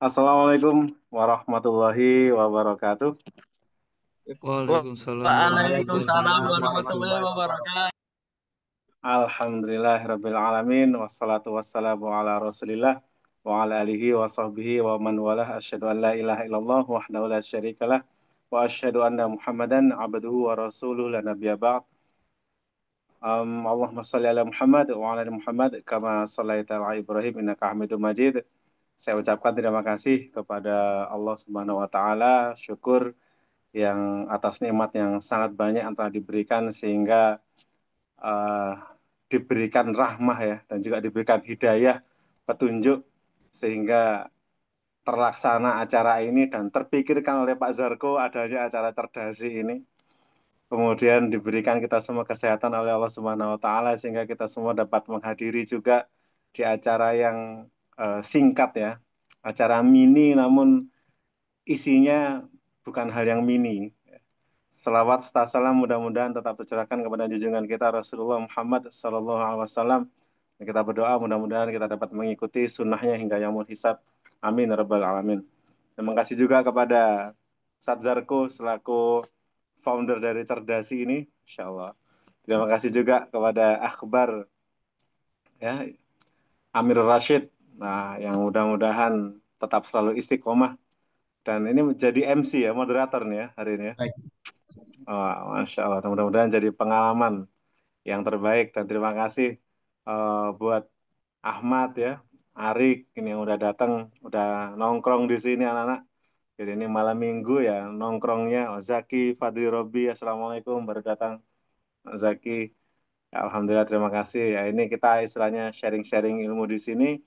Assalamualaikum warahmatullahi wabarakatuh. Waalaikumsalam warahmatullahi Waalaikumsalam wabarakatuh. warahmatullahi wabarakatuh. Alhamdulillahirabbil alamin wassalatu wassalamu ala Rasulillah wa ala alihi wa sahbihi wa man walah asyhadu an la ilaha illallah wahdahu la syarikalah wa asyhadu anna Muhammadan abduhu wa rasuluhu la nabiyya ba'd. Allahumma shalli ala Muhammad wa ala ali Muhammad kama shallaita ala Ibrahim innaka Hamidum Majid. Saya ucapkan terima kasih kepada Allah Subhanahu wa taala, syukur yang atas nikmat yang sangat banyak yang telah diberikan sehingga uh, diberikan rahmah ya dan juga diberikan hidayah petunjuk sehingga terlaksana acara ini dan terpikirkan oleh Pak Zarko adanya acara Cerdasi ini. Kemudian diberikan kita semua kesehatan oleh Allah Subhanahu wa taala sehingga kita semua dapat menghadiri juga di acara yang singkat ya. Acara mini namun isinya bukan hal yang mini. Selawat serta salam mudah-mudahan tetap tercurahkan kepada junjungan kita Rasulullah Muhammad Sallallahu Alaihi Wasallam. Kita berdoa mudah-mudahan kita dapat mengikuti sunnahnya hingga yaumul hisab. Amin ya rabbal alamin. Terima kasih juga kepada Sadzarko selaku founder dari Cerdasi ini, Insya Allah. Terima kasih juga kepada Akbar ya Amir Rashid. Nah, yang mudah-mudahan tetap selalu istiqomah dan ini menjadi MC ya, moderator nih ya hari ini ya. Baik, Oh, Masya Allah, mudah-mudahan jadi pengalaman yang terbaik dan terima kasih buat Ahmad ya, Arik ini yang udah datang, udah nongkrong di sini anak-anak. Jadi ini malam minggu ya nongkrongnya. Oh, Zaki, Fadli Robi, Assalamualaikum baru datang. Zaki, ya, Alhamdulillah terima kasih. Ya ini kita istilahnya sharing-sharing ilmu di sini.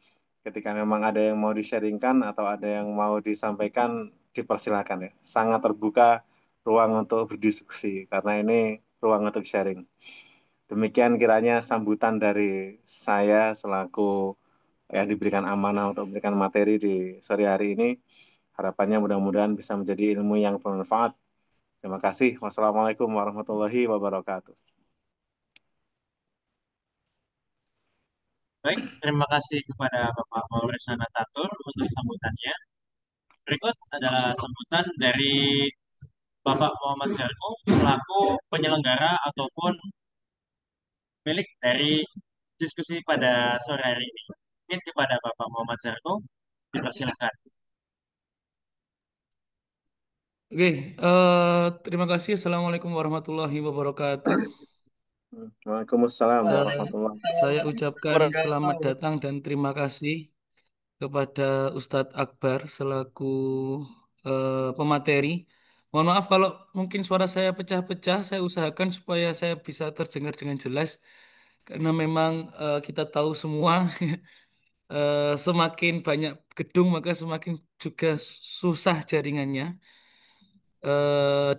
Ketika memang ada yang mau di-sharingkan atau ada yang mau disampaikan, dipersilakan ya. Sangat terbuka ruang untuk berdiskusi karena ini ruang untuk sharing. Demikian kiranya sambutan dari saya selaku ya diberikan amanah untuk memberikan materi di sore hari ini. Harapannya mudah-mudahan bisa menjadi ilmu yang bermanfaat. Terima kasih. Wassalamualaikum warahmatullahi wabarakatuh. baik. Terima kasih kepada Bapak Maulana Sanatatur untuk sambutannya. Berikut adalah sambutan dari Bapak Muhammad Jarko selaku penyelenggara ataupun milik dari diskusi pada sore hari ini. Mungkin kepada Bapak Muhammad Jarko, dipersilahkan. Oke, terima kasih. Assalamualaikum warahmatullahi wabarakatuh. Waalaikumsalam Eh, warahmatullahi saya ucapkan selamat Wabarakatuh. datang dan terima kasih kepada Ustadz Akbar selaku pemateri. Mohon maaf kalau mungkin suara saya pecah-pecah. Saya usahakan supaya saya bisa terdengar dengan jelas. Karena memang kita tahu semua semakin banyak gedung maka semakin juga susah jaringannya.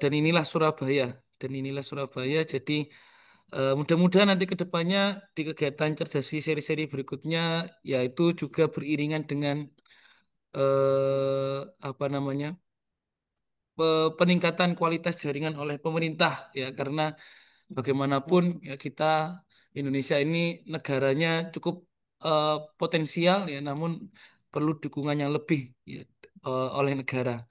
Dan inilah Surabaya. Dan inilah Surabaya. Jadi mudah-mudahan nanti ke depannya di kegiatan Cerdasi seri-seri berikutnya yaitu juga beriringan dengan apa namanya peningkatan kualitas jaringan oleh pemerintah ya karena bagaimanapun ya kita Indonesia ini negaranya cukup eh, potensial ya namun perlu dukungan yang lebih ya, oleh negara.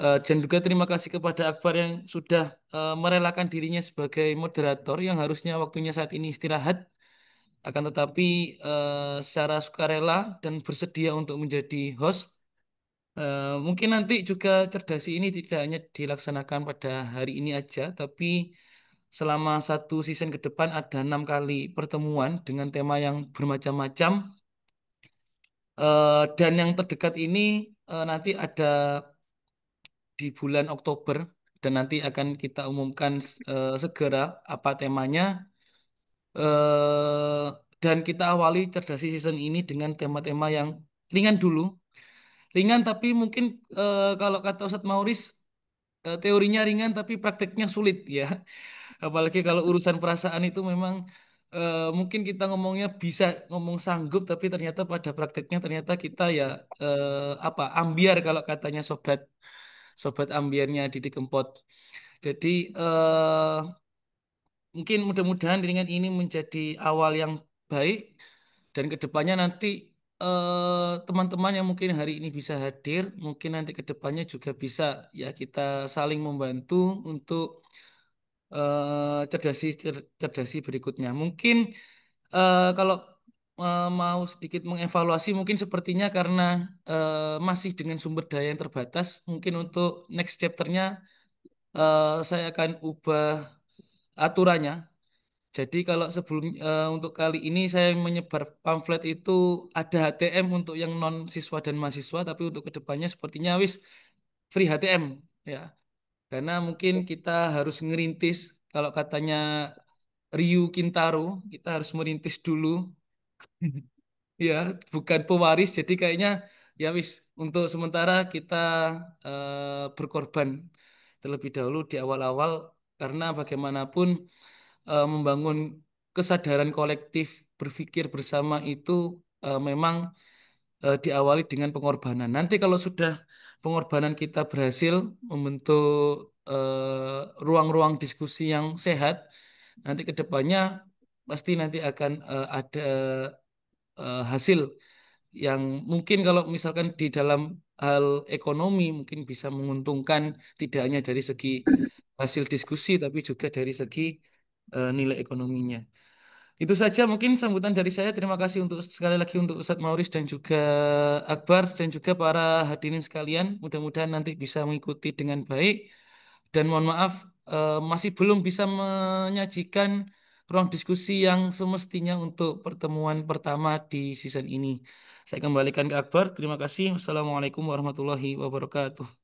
Dan juga terima kasih kepada Akbar yang sudah merelakan dirinya sebagai moderator yang harusnya waktunya saat ini istirahat akan tetapi secara sukarela dan bersedia untuk menjadi host. Mungkin nanti juga Cerdasi ini tidak hanya dilaksanakan pada hari ini aja, tapi selama satu season ke depan ada 6 kali pertemuan dengan tema yang bermacam-macam. Dan yang terdekat ini nanti ada di bulan Oktober dan nanti akan kita umumkan segera apa temanya. eh dan kita awali Cerdasi season ini dengan tema-tema yang ringan dulu. Ringan tapi mungkin kalau kata Ustadz Mauris teorinya ringan tapi prakteknya sulit ya. Apalagi kalau urusan perasaan itu memang mungkin kita ngomongnya bisa ngomong sanggup tapi ternyata pada prakteknya ternyata kita ya apa ambiar kalau katanya sobat sobat ambiarnya Didi Kempot. Jadi mungkin mudah-mudahan dengan ini menjadi awal yang baik dan kedepannya nanti. teman-teman yang mungkin hari ini bisa hadir, mungkin nanti ke depannya juga bisa ya kita saling membantu untuk cerdasi berikutnya. Mungkin kalau mau sedikit mengevaluasi, mungkin sepertinya karena masih dengan sumber daya yang terbatas, mungkin untuk next chapternya saya akan ubah aturannya. Jadi kalau sebelum untuk kali ini saya menyebar pamflet itu ada HTM untuk yang non siswa dan mahasiswa, tapi untuk kedepannya sepertinya wis free HTM ya. Karena mungkin kita harus ngerintis kalau katanya Ryu Kintaro, kita harus merintis dulu. Ya, bukan pewaris. Jadi kayaknya ya wis untuk sementara kita berkorban terlebih dahulu di awal-awal karena bagaimanapun membangun kesadaran kolektif berpikir bersama itu memang diawali dengan pengorbanan. Nanti kalau sudah pengorbanan kita berhasil membentuk ruang-ruang diskusi yang sehat, nanti ke depannya pasti nanti akan ada hasil yang mungkin kalau misalkan di dalam hal ekonomi mungkin bisa menguntungkan tidak hanya dari segi hasil diskusi tapi juga dari segi nilai ekonominya. Itu saja mungkin sambutan dari saya. Terima kasih untuk sekali lagi untuk Ustadz Mauris dan juga Akbar dan juga para hadirin sekalian. Mudah-mudahan nanti bisa mengikuti dengan baik. Dan mohon maaf masih belum bisa menyajikan ruang diskusi yang semestinya untuk pertemuan pertama di season ini. Saya kembalikan ke Akbar. Terima kasih. Wassalamualaikum warahmatullahi wabarakatuh.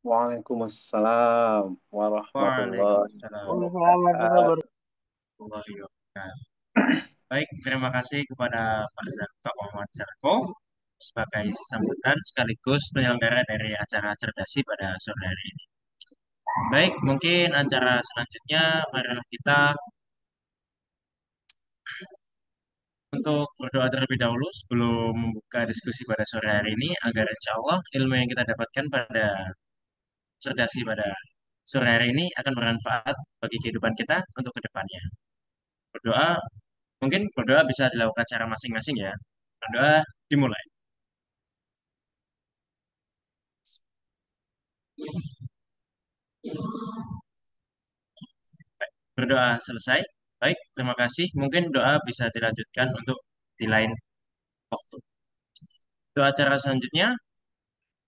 Waalaikumsalam warahmatullahi Waalaikumsalam wabarakatuh. warahmatullahi wabarakatuh. Baik, terima kasih kepada Pak Muhammad Zarko sebagai sambutan sekaligus penyelenggara dari acara Cerdasi pada sore hari ini. Baik, mungkin acara selanjutnya marilah kita untuk berdoa terlebih dahulu sebelum membuka diskusi pada sore hari ini agar insya Allah ilmu yang kita dapatkan pada Cerdasi pada sore hari ini akan bermanfaat bagi kehidupan kita untuk kedepannya. Berdoa, mungkin berdoa bisa dilakukan secara masing-masing ya. Berdoa dimulai. Berdoa selesai. Baik, terima kasih. Mungkin doa bisa dilanjutkan untuk di lain waktu. Doa acara selanjutnya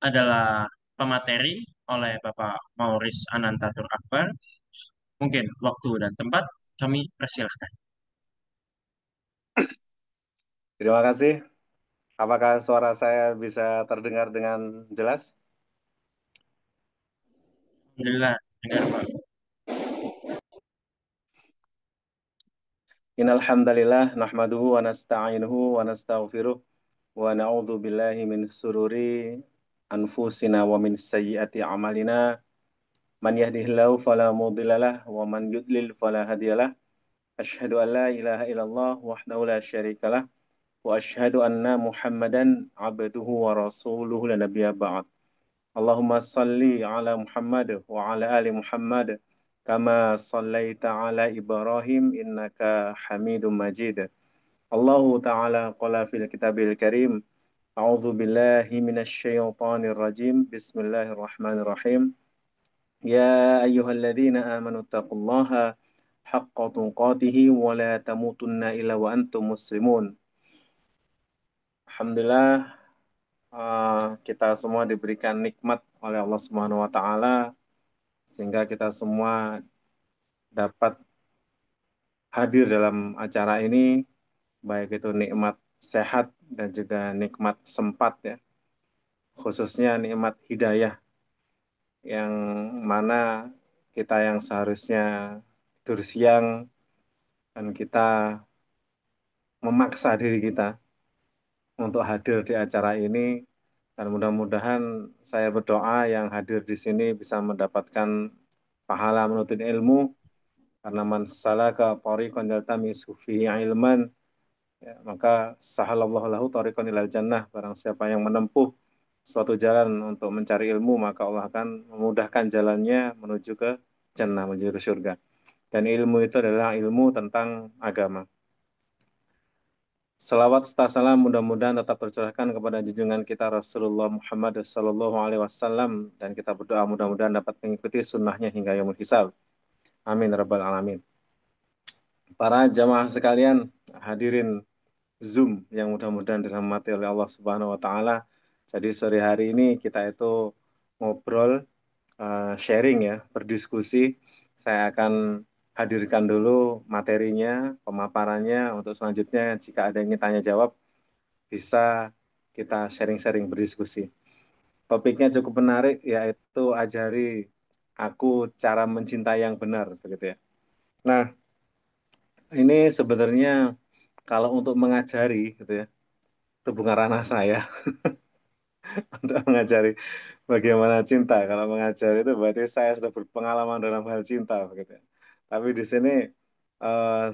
adalah pemateri oleh Bapak Mauris Anantatur Akbar. Mungkin waktu dan tempat kami persilahkan. Terima kasih. Apakah suara saya bisa terdengar dengan jelas? Alhamdulillah, dengar Pak. Innal hamdalillah nahmaduhu wa nasta'inuhu wa nastaghfiruh wa na'udzu billahi min sururi anfusina wa min sayyiati a'malina. Man yahdihillahu fala mudhillalah wa man yudlil fala hadiyalah. Asyhadu an la ilaha illallah wahdahu la syarikalah wa asyhadu anna Muhammadan abduhu wa rasuluhu la nabiyya ba'd. Allahumma salli ala Muhammad wa ala ali Muhammad kama sallaita ala Ibrahim innaka Hamidum Majid. Allahu ta'ala qala fil kitabil karim. A'udzu billahi minasy syaithanir rajim. Bismillahirrahmanirrahim. Ya ayyuhalladzina amanu taqullaha haqqa tuqatih wa la tamutunna illa wa antum muslimun. Alhamdulillah kita semua diberikan nikmat oleh Allah Subhanahu wa taala sehingga kita semua dapat hadir dalam acara ini baik itu nikmat sehat dan juga nikmat sempat ya, khususnya nikmat hidayah yang mana kita yang seharusnya tidur siang dan kita memaksa diri kita untuk hadir di acara ini dan mudah-mudahan saya berdoa yang hadir di sini bisa mendapatkan pahala menuntut ilmu karena man salaka tariqan yaltamisu fihi ilman ya, maka sahalallahu lahu tariqan ilal jannah. Barang siapa yang menempuh suatu jalan untuk mencari ilmu maka Allah akan memudahkan jalannya menuju ke jannah, menuju ke surga. Dan ilmu itu adalah ilmu tentang agama. Salawat serta salam mudah-mudahan tetap tercurahkan kepada junjungan kita Rasulullah Muhammad Sallallahu Alaihi Wasallam dan kita berdoa mudah-mudahan dapat mengikuti sunnahnya hingga yaumul hisab. Amin ya rabbal alamin. Para jamaah sekalian, hadirin Zoom yang mudah-mudahan dirahmati oleh Allah Subhanahu Wa Taala. Jadi sore hari ini kita itu ngobrol, sharing ya, berdiskusi. Saya akan hadirkan dulu materinya, pemaparannya. Untuk selanjutnya, jika ada yang ingin tanya jawab, bisa kita sharing-sharing berdiskusi. Topiknya cukup menarik, yaitu ajari aku cara mencintai yang benar, begitu ya. Nah, ini sebenarnya kalau untuk mengajari, gitu ya, itu bukan ranah saya untuk mengajari bagaimana cinta. Kalau mengajari itu berarti saya sudah berpengalaman dalam hal cinta, begitu ya. Tapi di sini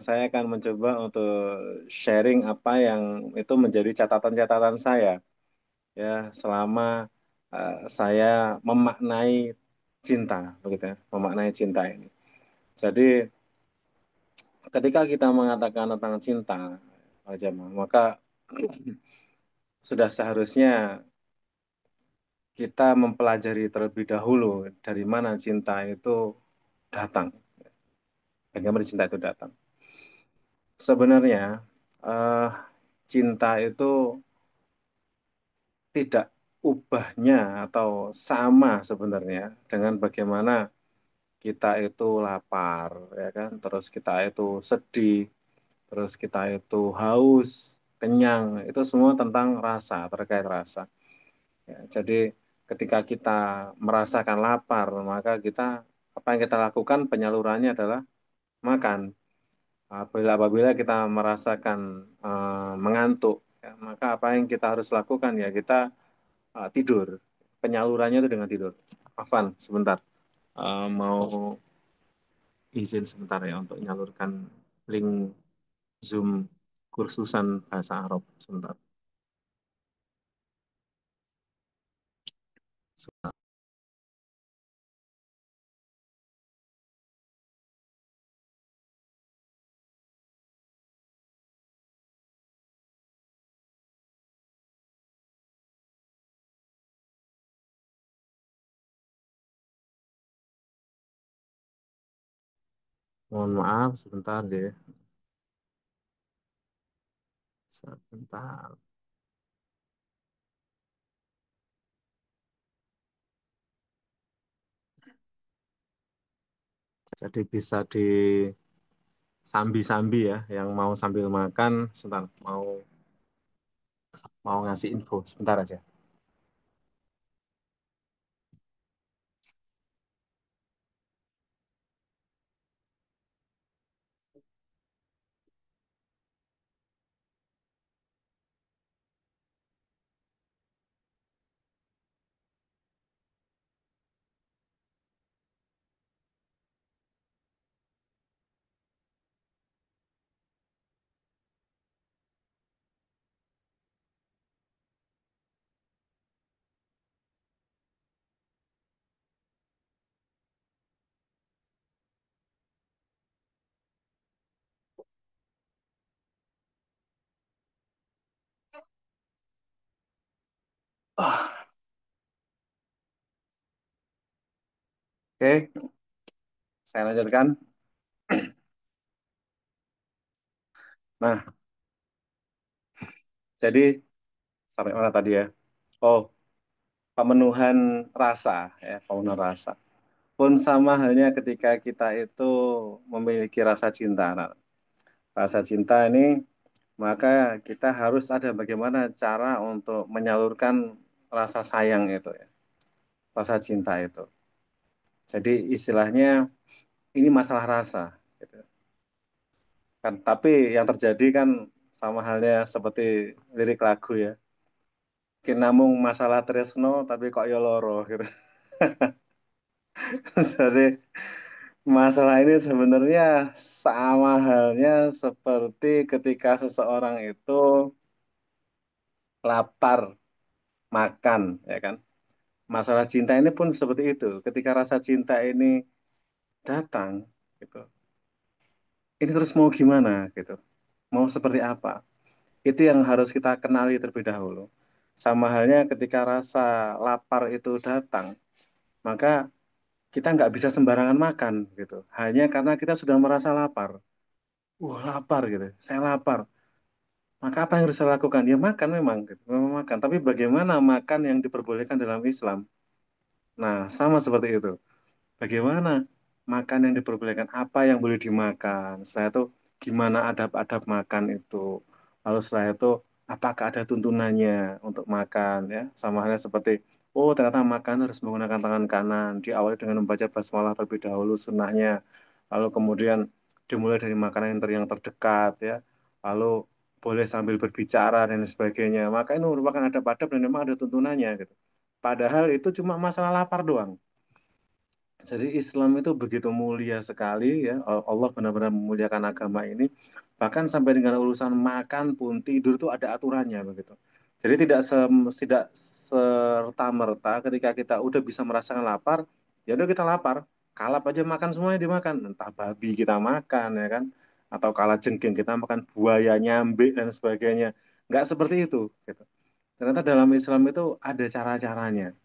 saya akan mencoba untuk sharing apa yang itu menjadi catatan-catatan saya ya selama saya memaknai cinta, begitu ya, memaknai cinta ini. Jadi ketika kita mengatakan tentang cinta, Pak Jamal, maka sudah seharusnya kita mempelajari terlebih dahulu dari mana cinta itu datang, bagaimana cinta itu datang. Sebenarnya eh, cinta itu tidak ubahnya atau sama sebenarnya dengan bagaimana kita itu lapar, ya kan? Terus kita itu sedih, terus kita itu haus, kenyang, itu semua tentang rasa, terkait rasa. Ya, jadi ketika kita merasakan lapar, maka kita apa yang kita lakukan penyalurannya adalah makan. Apabila kita merasakan mengantuk, ya, maka apa yang kita harus lakukan ya kita tidur. Penyalurannya itu dengan tidur. Afan, sebentar. Mau izin sebentar ya untuk menyalurkan link Zoom kursusan bahasa Arab sebentar. Mohon maaf sebentar deh. Sebentar. Jadi bisa disambi-sambi ya, yang mau sambil makan, sebentar, mau mau ngasih info, sebentar aja. Ah, oke, saya lanjutkan. Nah, jadi sampai mana tadi ya? Oh, pemenuhan rasa, ya, pemenuhan rasa. Pun sama halnya ketika kita itu memiliki rasa cinta. Nah, rasa cinta ini, maka kita harus ada bagaimana cara untuk menyalurkan rasa sayang itu ya, rasa cinta itu. Jadi istilahnya ini masalah rasa, gitu. Kan, tapi yang terjadi kan sama halnya seperti lirik lagu ya. Kinamung masalah tresno tapi kok yo loro gitu. Jadi masalah ini sebenarnya sama halnya seperti ketika seseorang itu lapar makan, ya kan? Masalah cinta ini pun seperti itu. Ketika rasa cinta ini datang, gitu. Ini terus mau gimana, gitu? Mau seperti apa? Itu yang harus kita kenali terlebih dahulu. Sama halnya ketika rasa lapar itu datang, maka kita nggak bisa sembarangan makan gitu. Hanya karena kita sudah merasa lapar. Lapar gitu. Saya lapar. Maka apa yang harus saya lakukan? Ya makan memang gitu. Memang makan. Tapi bagaimana makan yang diperbolehkan dalam Islam? Nah, sama seperti itu. Bagaimana makan yang diperbolehkan, apa yang boleh dimakan. Setelah itu gimana adab-adab makan itu. Lalu setelah itu apakah ada tuntunannya untuk makan ya. Sama halnya seperti ternyata makan harus menggunakan tangan kanan. Diawali dengan membaca basmalah terlebih dahulu sunnahnya. Lalu kemudian dimulai dari makanan yang terdekat ya. Lalu boleh sambil berbicara dan sebagainya. Maka itu merupakan adab-adab dan memang ada tuntunannya gitu. Padahal itu cuma masalah lapar doang. Jadi Islam itu begitu mulia sekali ya. Allah benar-benar memuliakan agama ini. Bahkan sampai dengan urusan makan pun tidur itu ada aturannya begitu. Jadi tidak serta merta ketika kita udah bisa merasakan lapar, ya udah kita lapar. Kalap aja makan semuanya dimakan. Entah babi kita makan ya kan, atau kala jengking kita makan buaya, nyambe dan sebagainya. Nggak seperti itu gitu. Ternyata dalam Islam itu ada cara-caranya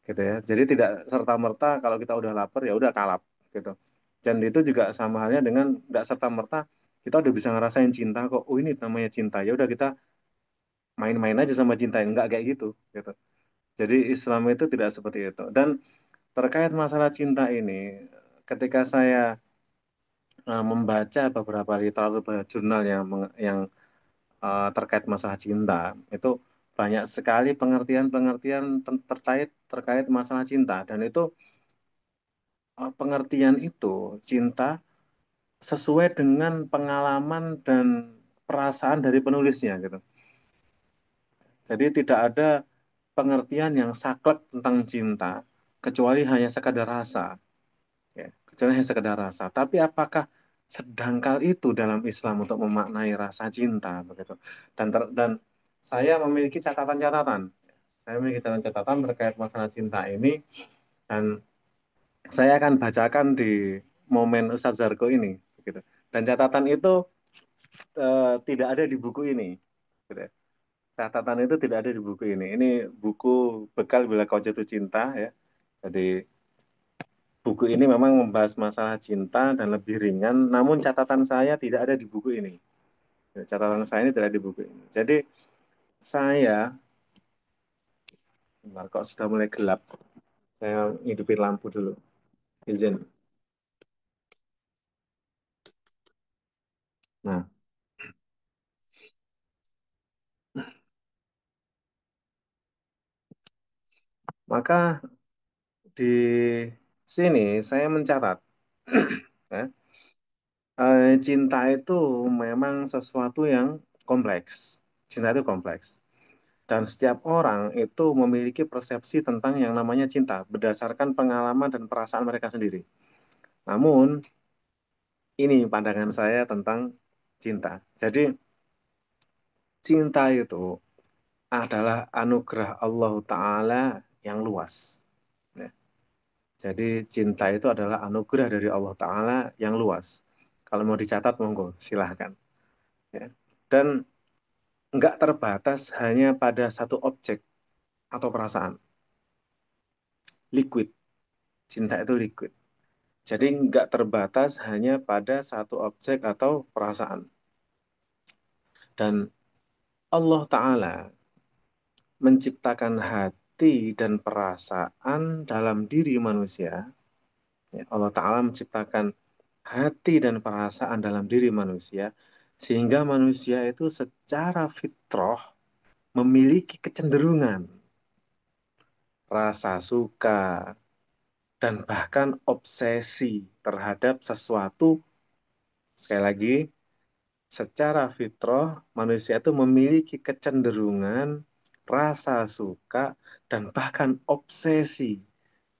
gitu ya. Jadi tidak serta merta kalau kita udah lapar ya udah kalap gitu. Dan itu juga sama halnya dengan tidak serta merta kita udah bisa ngerasain cinta kok. Oh ini namanya cinta. Ya udah kita main-main aja sama cinta. Enggak kayak gitu gitu. Jadi Islam itu tidak seperti itu. Dan terkait masalah cinta ini, ketika saya membaca beberapa literatur beberapa jurnal terkait masalah cinta, itu banyak sekali pengertian-pengertian terkait terkait masalah cinta dan itu pengertian itu cinta sesuai dengan pengalaman dan perasaan dari penulisnya gitu. Jadi tidak ada pengertian yang saklek tentang cinta kecuali hanya sekadar rasa, ya. Kecuali hanya sekadar rasa. Tapi apakah sedangkal itu dalam Islam untuk memaknai rasa cinta begitu? Dan saya memiliki catatan-catatan. Saya memiliki catatan-catatan terkait masalah cinta ini dan saya akan bacakan di momen Ustadz Zarko ini, gitu. Dan catatan itu tidak ada di buku ini, gitu. Catatan itu tidak ada di buku ini. Ini buku bekal bila kau jatuh cinta, ya. Jadi buku ini memang membahas masalah cinta dan lebih ringan, namun catatan saya tidak ada di buku ini. Catatan saya ini tidak ada di buku ini. Jadi saya, sebentar, kok sudah mulai gelap. Saya hidupin lampu dulu. Izin. Nah, maka di sini saya mencatat, ya, cinta itu memang sesuatu yang kompleks. Cinta itu kompleks. Dan setiap orang itu memiliki persepsi tentang yang namanya cinta berdasarkan pengalaman dan perasaan mereka sendiri. Namun, ini pandangan saya tentang cinta. Jadi, cinta itu adalah anugerah Allah Ta'ala yang luas. Ya. Jadi, cinta itu adalah anugerah dari Allah Ta'ala yang luas. Kalau mau dicatat, monggo, silahkan. Ya. Dan nggak terbatas hanya pada satu objek atau perasaan. Liquid. Cinta itu liquid. Jadi nggak terbatas hanya pada satu objek atau perasaan. Dan Allah Ta'ala menciptakan hati dan perasaan dalam diri manusia. Ya, Allah Ta'ala menciptakan hati dan perasaan dalam diri manusia. Sehingga manusia itu secara fitrah memiliki kecenderungan, rasa suka, dan bahkan obsesi terhadap sesuatu. Sekali lagi, secara fitrah manusia itu memiliki kecenderungan, rasa suka, dan bahkan obsesi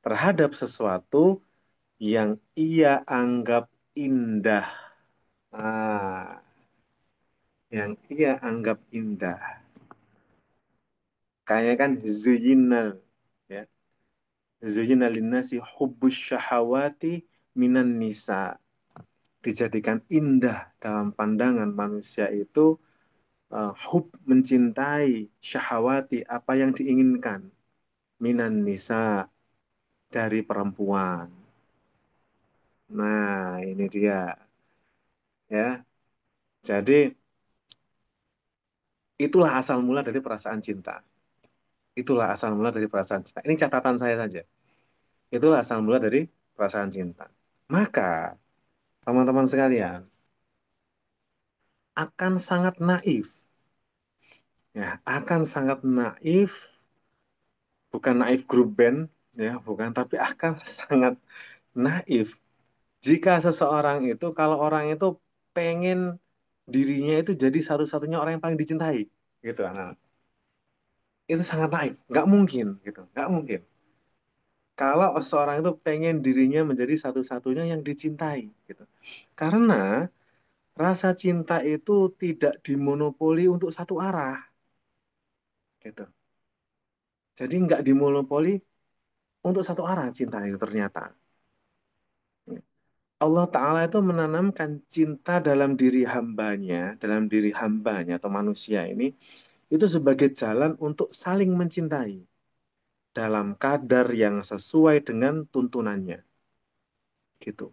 terhadap sesuatu yang ia anggap indah. Ah, yang ia anggap indah. Kayaknya kan zuyinal, ya. Zuyinal linnasi hubbus syahawati minan nisa. Dijadikan indah dalam pandangan manusia itu hub mencintai syahwati apa yang diinginkan minan nisa dari perempuan. Nah, ini dia ya. Jadi itulah asal mula dari perasaan cinta. Itulah asal mula dari perasaan cinta. Ini catatan saya saja. Itulah asal mula dari perasaan cinta. Maka, teman-teman sekalian, akan sangat naif. Ya, akan sangat naif, bukan naif grup band, ya, bukan, tapi akan sangat naif jika seseorang itu, kalau orang itu pengen dirinya itu jadi satu-satunya orang yang paling dicintai, gitu, anak. Itu sangat naif, nggak mungkin, gitu, nggak mungkin. Kalau seseorang itu pengen dirinya menjadi satu-satunya yang dicintai, gitu. Karena rasa cinta itu tidak dimonopoli untuk satu arah, gitu. Jadi nggak dimonopoli untuk satu arah cinta itu ternyata. Allah Ta'ala itu menanamkan cinta dalam diri hambanya atau manusia ini, itu sebagai jalan untuk saling mencintai dalam kadar yang sesuai dengan tuntunannya. Gitu.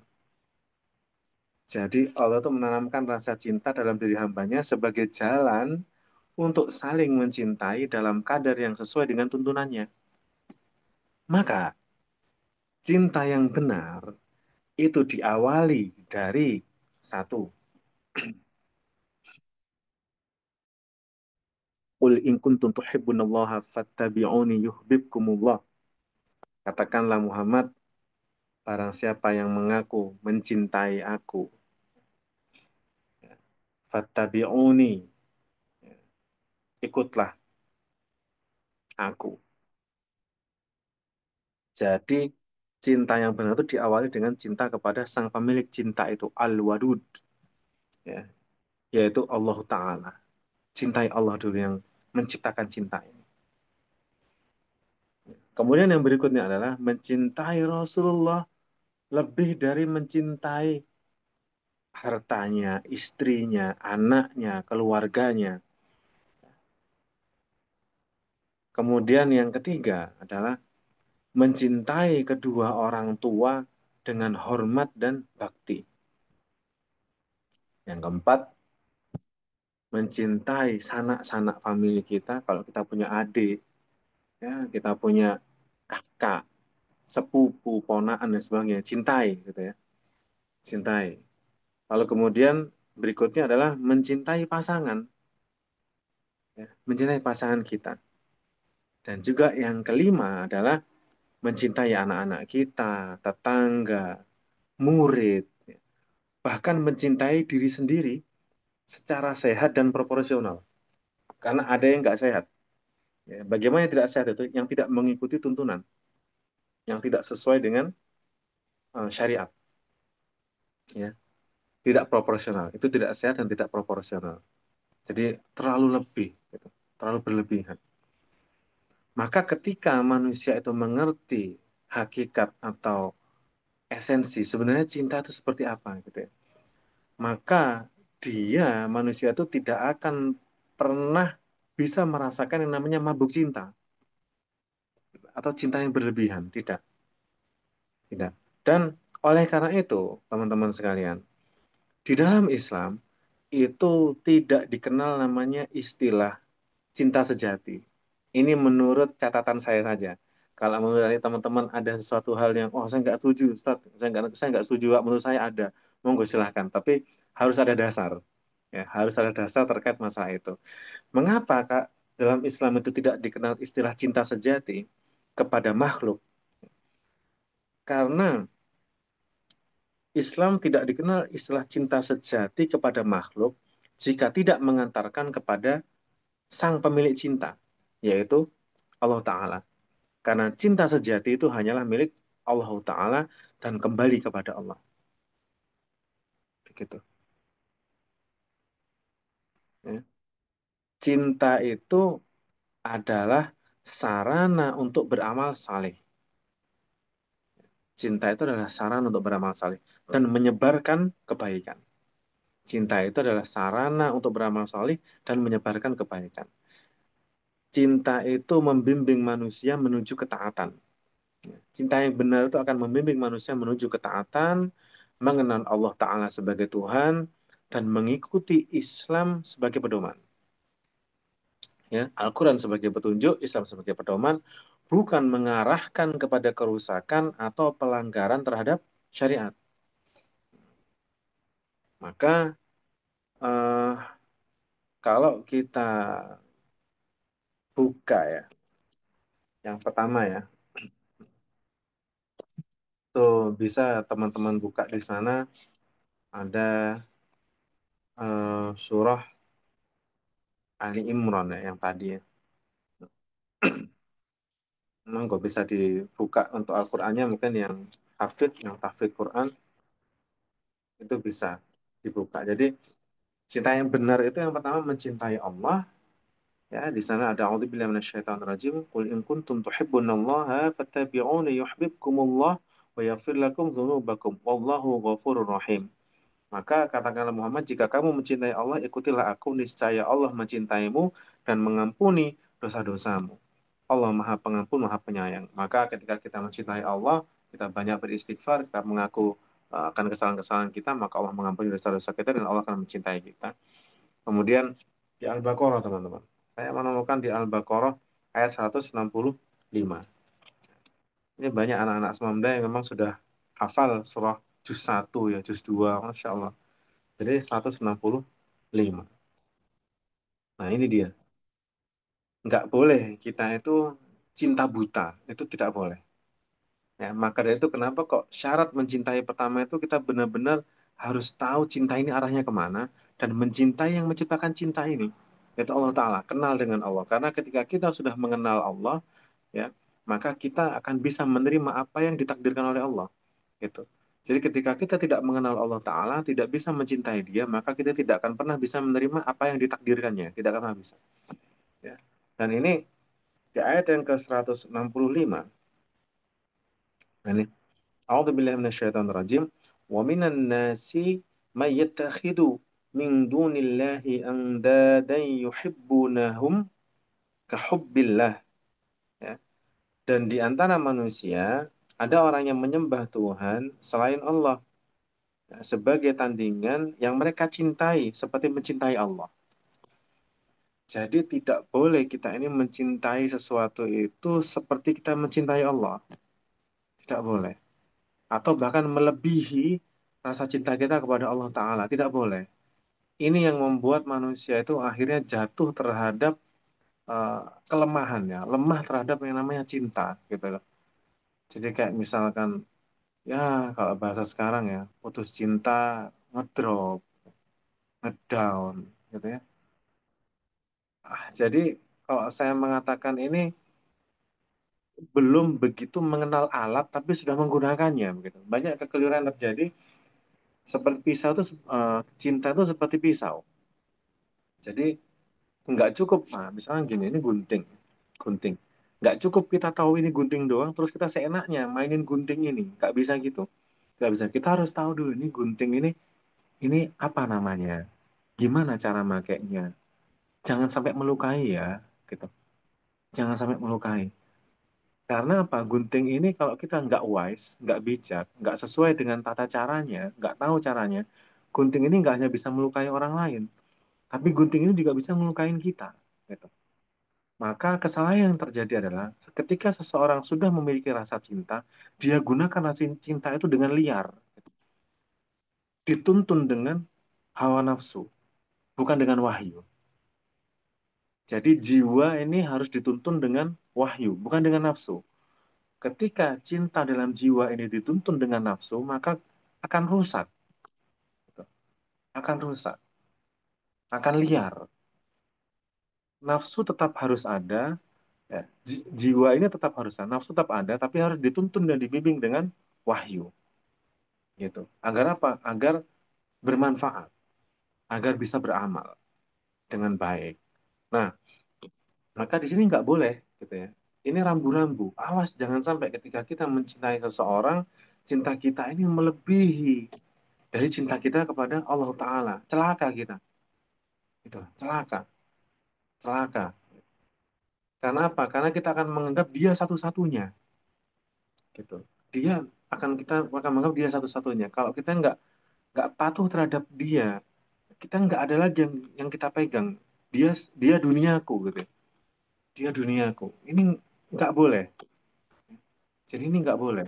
Jadi Allah itu menanamkan rasa cinta dalam diri hambanya sebagai jalan untuk saling mencintai dalam kadar yang sesuai dengan tuntunannya. Maka cinta yang benar itu diawali dari satu. Qul in kuntum tuhibbunallaha fattabi'uni yuhibbukumullah. Katakanlah Muhammad, barang siapa yang mengaku mencintai aku, fattabi'uni, ikutlah aku. Jadi cinta yang benar itu diawali dengan cinta kepada sang pemilik cinta itu Al-Wadud, ya, yaitu Allah Ta'ala. Cintai Allah dulu yang menciptakan cinta ini. Kemudian yang berikutnya adalah mencintai Rasulullah lebih dari mencintai hartanya, istrinya, anaknya, keluarganya. Kemudian yang ketiga adalah mencintai kedua orang tua dengan hormat dan bakti. Yang keempat, mencintai sanak-sanak famili kita. Kalau kita punya adik, ya, kita punya kakak, sepupu, ponakan dan sebagainya, cintai gitu ya. Cintai. Lalu kemudian berikutnya adalah mencintai pasangan, ya, mencintai pasangan kita. Dan juga yang kelima adalah mencintai anak-anak kita, tetangga, murid, ya. Bahkan mencintai diri sendiri secara sehat dan proporsional. Karena ada yang nggak sehat. Ya, bagaimana yang tidak sehat itu? Yang tidak mengikuti tuntunan, yang tidak sesuai dengan syariat, ya, tidak proporsional. Itu tidak sehat dan tidak proporsional. Jadi terlalu lebih, gitu. Terlalu berlebihan. Maka ketika manusia itu mengerti hakikat atau esensi sebenarnya cinta itu seperti apa, gitu ya, maka dia manusia itu tidak akan pernah bisa merasakan yang namanya mabuk cinta atau cinta yang berlebihan, tidak, tidak. Dan oleh karena itu, teman-teman sekalian, di dalam Islam itu tidak dikenal namanya istilah cinta sejati. Ini menurut catatan saya saja. Kalau menurut teman-teman ada sesuatu hal yang, oh saya nggak setuju, Ustaz. Saya nggak setuju, Pak. Menurut saya ada. Monggo silahkan. Tapi harus ada dasar. Ya, harus ada dasar terkait masalah itu. Mengapa Kak dalam Islam itu tidak dikenal istilah cinta sejati kepada makhluk? Karena Islam tidak dikenal istilah cinta sejati kepada makhluk jika tidak mengantarkan kepada sang pemilik cinta, yaitu Allah Ta'ala. Karena cinta sejati itu hanyalah milik Allah Ta'ala dan kembali kepada Allah. Begitu. Ya. Cinta itu adalah sarana untuk beramal saleh. Cinta itu adalah sarana untuk beramal saleh dan menyebarkan kebaikan. Cinta itu adalah sarana untuk beramal solih dan menyebarkan kebaikan. Cinta itu membimbing manusia menuju ketaatan. Cinta yang benar itu akan membimbing manusia menuju ketaatan, mengenal Allah Ta'ala sebagai Tuhan, dan mengikuti Islam sebagai pedoman. Ya, Al-Quran sebagai petunjuk, Islam sebagai pedoman, bukan mengarahkan kepada kerusakan atau pelanggaran terhadap syariat. Maka eh, kalau kita buka ya, yang pertama ya, tuh bisa teman-teman buka di sana ada surah Ali Imran ya, yang tadi ya. Memang nggak bisa dibuka untuk Al-Qur'annya, mungkin yang hafid, yang tahfidz Quran itu bisa dibuka. Jadi cinta yang benar itu yang pertama mencintai Allah. Ya, di sana ada a'udzubillahi minasyaitonirrajim. Qul in kuntum tuhibbunallaha fattabi'uni yuhibbukumullah wa yaghfir lakum dzunubakum wallahu ghafurur rahim. Maka katakanlah Muhammad, jika kamu mencintai Allah, ikutilah aku, niscaya Allah mencintaimu dan mengampuni dosa-dosamu. Allah Maha Pengampun, Maha Penyayang. Maka ketika kita mencintai Allah, kita banyak beristighfar, kita mengaku akan kesalahan-kesalahan kita, maka Allah mengampuni dosa-dosa kita dan Allah akan mencintai kita. Kemudian di Al-Baqarah, teman-teman. Saya menemukan di Al-Baqarah ayat 165. Ini banyak anak-anak semamda yang memang sudah hafal surah juz 1 ya, juz 2, Masya Allah. Jadi 165. Nah ini dia. Nggak boleh kita itu cinta buta. Itu tidak boleh. Ya, maka dari itu kenapa kok syarat mencintai pertama itu kita benar-benar harus tahu cinta ini arahnya kemana dan mencintai yang menciptakan cinta ini. Yaitu Allah Ta'ala. Kenal dengan Allah. Karena ketika kita sudah mengenal Allah, ya, maka kita akan bisa menerima apa yang ditakdirkan oleh Allah. Gitu. Jadi ketika kita tidak mengenal Allah Ta'ala, tidak bisa mencintai Dia, maka kita tidak akan pernah bisa menerima apa yang ditakdirkannya. Tidak akan pernah bisa. Ya. Dan ini di ayat yang ke-165, ini, A'udzubillahi minasyaitonirrajim, wa minan nasi may yattakhidhu min dunillahi andadan yuhibbunahum kahubbillah. Ya. Dan di antara manusia ada orang yang menyembah Tuhan selain Allah, ya, sebagai tandingan yang mereka cintai seperti mencintai Allah. Jadi tidak boleh kita ini mencintai sesuatu itu seperti kita mencintai Allah. Tidak boleh. Atau bahkan melebihi rasa cinta kita kepada Allah Ta'ala. Tidak boleh. Ini yang membuat manusia itu akhirnya jatuh terhadap eh, kelemahan ya. Lemah terhadap yang namanya cinta gitu loh. Jadi kayak misalkan, ya kalau bahasa sekarang ya, putus cinta, ngedrop, ngedown gitu ya. Jadi kalau saya mengatakan ini belum begitu mengenal alat tapi sudah menggunakannya begitu. Banyak kekeliruan yang terjadi seperti pisau itu, cinta itu seperti pisau. Jadi nggak cukup, nah, misalnya gini, ini gunting, gunting. Nggak cukup kita tahu ini gunting doang, terus kita seenaknya mainin gunting ini. Nggak bisa gitu. Nggak bisa. Kita harus tahu dulu ini gunting ini apa namanya, gimana cara makainya. Jangan sampai melukai ya, gitu. Jangan sampai melukai. Karena apa? Gunting ini kalau kita nggak wise, nggak bijak, nggak sesuai dengan tata caranya, nggak tahu caranya, gunting ini nggak hanya bisa melukai orang lain, tapi gunting ini juga bisa melukai kita. Gitu. Maka kesalahan yang terjadi adalah ketika seseorang sudah memiliki rasa cinta, dia gunakan rasa cinta itu dengan liar, dituntun dengan hawa nafsu, bukan dengan wahyu. Jadi jiwa ini harus dituntun dengan wahyu, bukan dengan nafsu. Ketika cinta dalam jiwa ini dituntun dengan nafsu, maka akan rusak, akan rusak, akan liar. Nafsu tetap harus ada, ya. Jiwa ini tetap harus ada, nafsu tetap ada, tapi harus dituntun dan dibimbing dengan wahyu, gitu. Agar apa? Agar bermanfaat, agar bisa beramal dengan baik. Nah, maka di sini nggak boleh, gitu ya. Ini rambu-rambu. Awas, jangan sampai ketika kita mencintai seseorang, cinta kita ini melebihi dari cinta kita kepada Allah Ta'ala. Celaka kita. Itu, celaka. Celaka. Karena apa? Karena kita akan menganggap dia satu-satunya. Gitu. Dia kita akan menganggap dia satu-satunya. Kalau kita nggak patuh terhadap dia, kita nggak ada lagi yang kita pegang. Dia duniaku gitu. Dia duniaku. Ini nggak boleh. Jadi ini nggak boleh.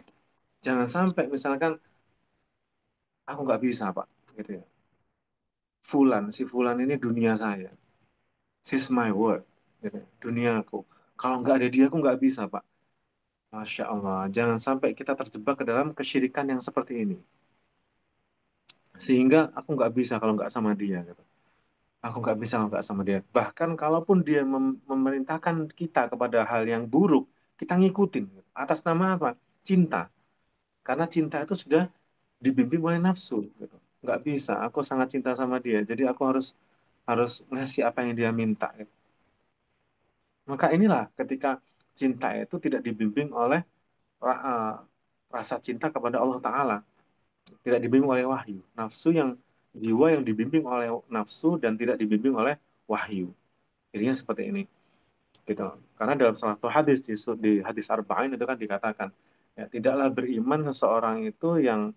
Jangan sampai misalkan aku nggak bisa Pak, gitu ya. Si Fulan ini dunia saya. She's my world, gitu. Duniaku. Kalau nggak ada dia aku nggak bisa Pak. Masya Allah. Jangan sampai kita terjebak ke dalam kesyirikan yang seperti ini. Sehingga aku nggak bisa kalau nggak sama dia. Gitu. Aku nggak bisa kalau nggak sama dia. Bahkan kalaupun dia memerintahkan kita kepada hal yang buruk, kita ngikutin. Atas nama apa? Cinta. Karena cinta itu sudah dibimbing oleh nafsu. Gitu. Nggak bisa. Aku sangat cinta sama dia. Jadi aku harus harus ngasih apa yang dia minta. Gitu. Maka inilah ketika cinta itu tidak dibimbing oleh rasa cinta kepada Allah Ta'ala. Tidak dibimbing oleh wahyu. Jiwa yang dibimbing oleh nafsu dan tidak dibimbing oleh wahyu. Jadinya seperti ini. Gitu. Karena dalam salah satu hadis di hadis Arba'in itu kan dikatakan ya, tidaklah beriman seseorang itu yang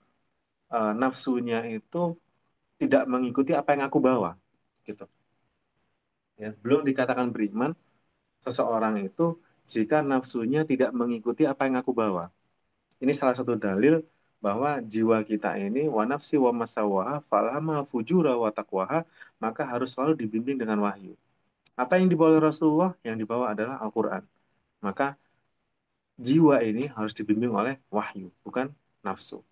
nafsunya itu tidak mengikuti apa yang aku bawa. Gitu. Ya, belum dikatakan beriman seseorang itu jika nafsunya tidak mengikuti apa yang aku bawa. Ini salah satu dalil bahwa jiwa kita ini wa nafsi wa masawaha falhama fujura wa taqwaha, maka harus selalu dibimbing dengan wahyu. Apa yang dibawa oleh Rasulullah? Yang dibawa adalah Al-Quran. Maka jiwa ini harus dibimbing oleh wahyu, bukan nafsu.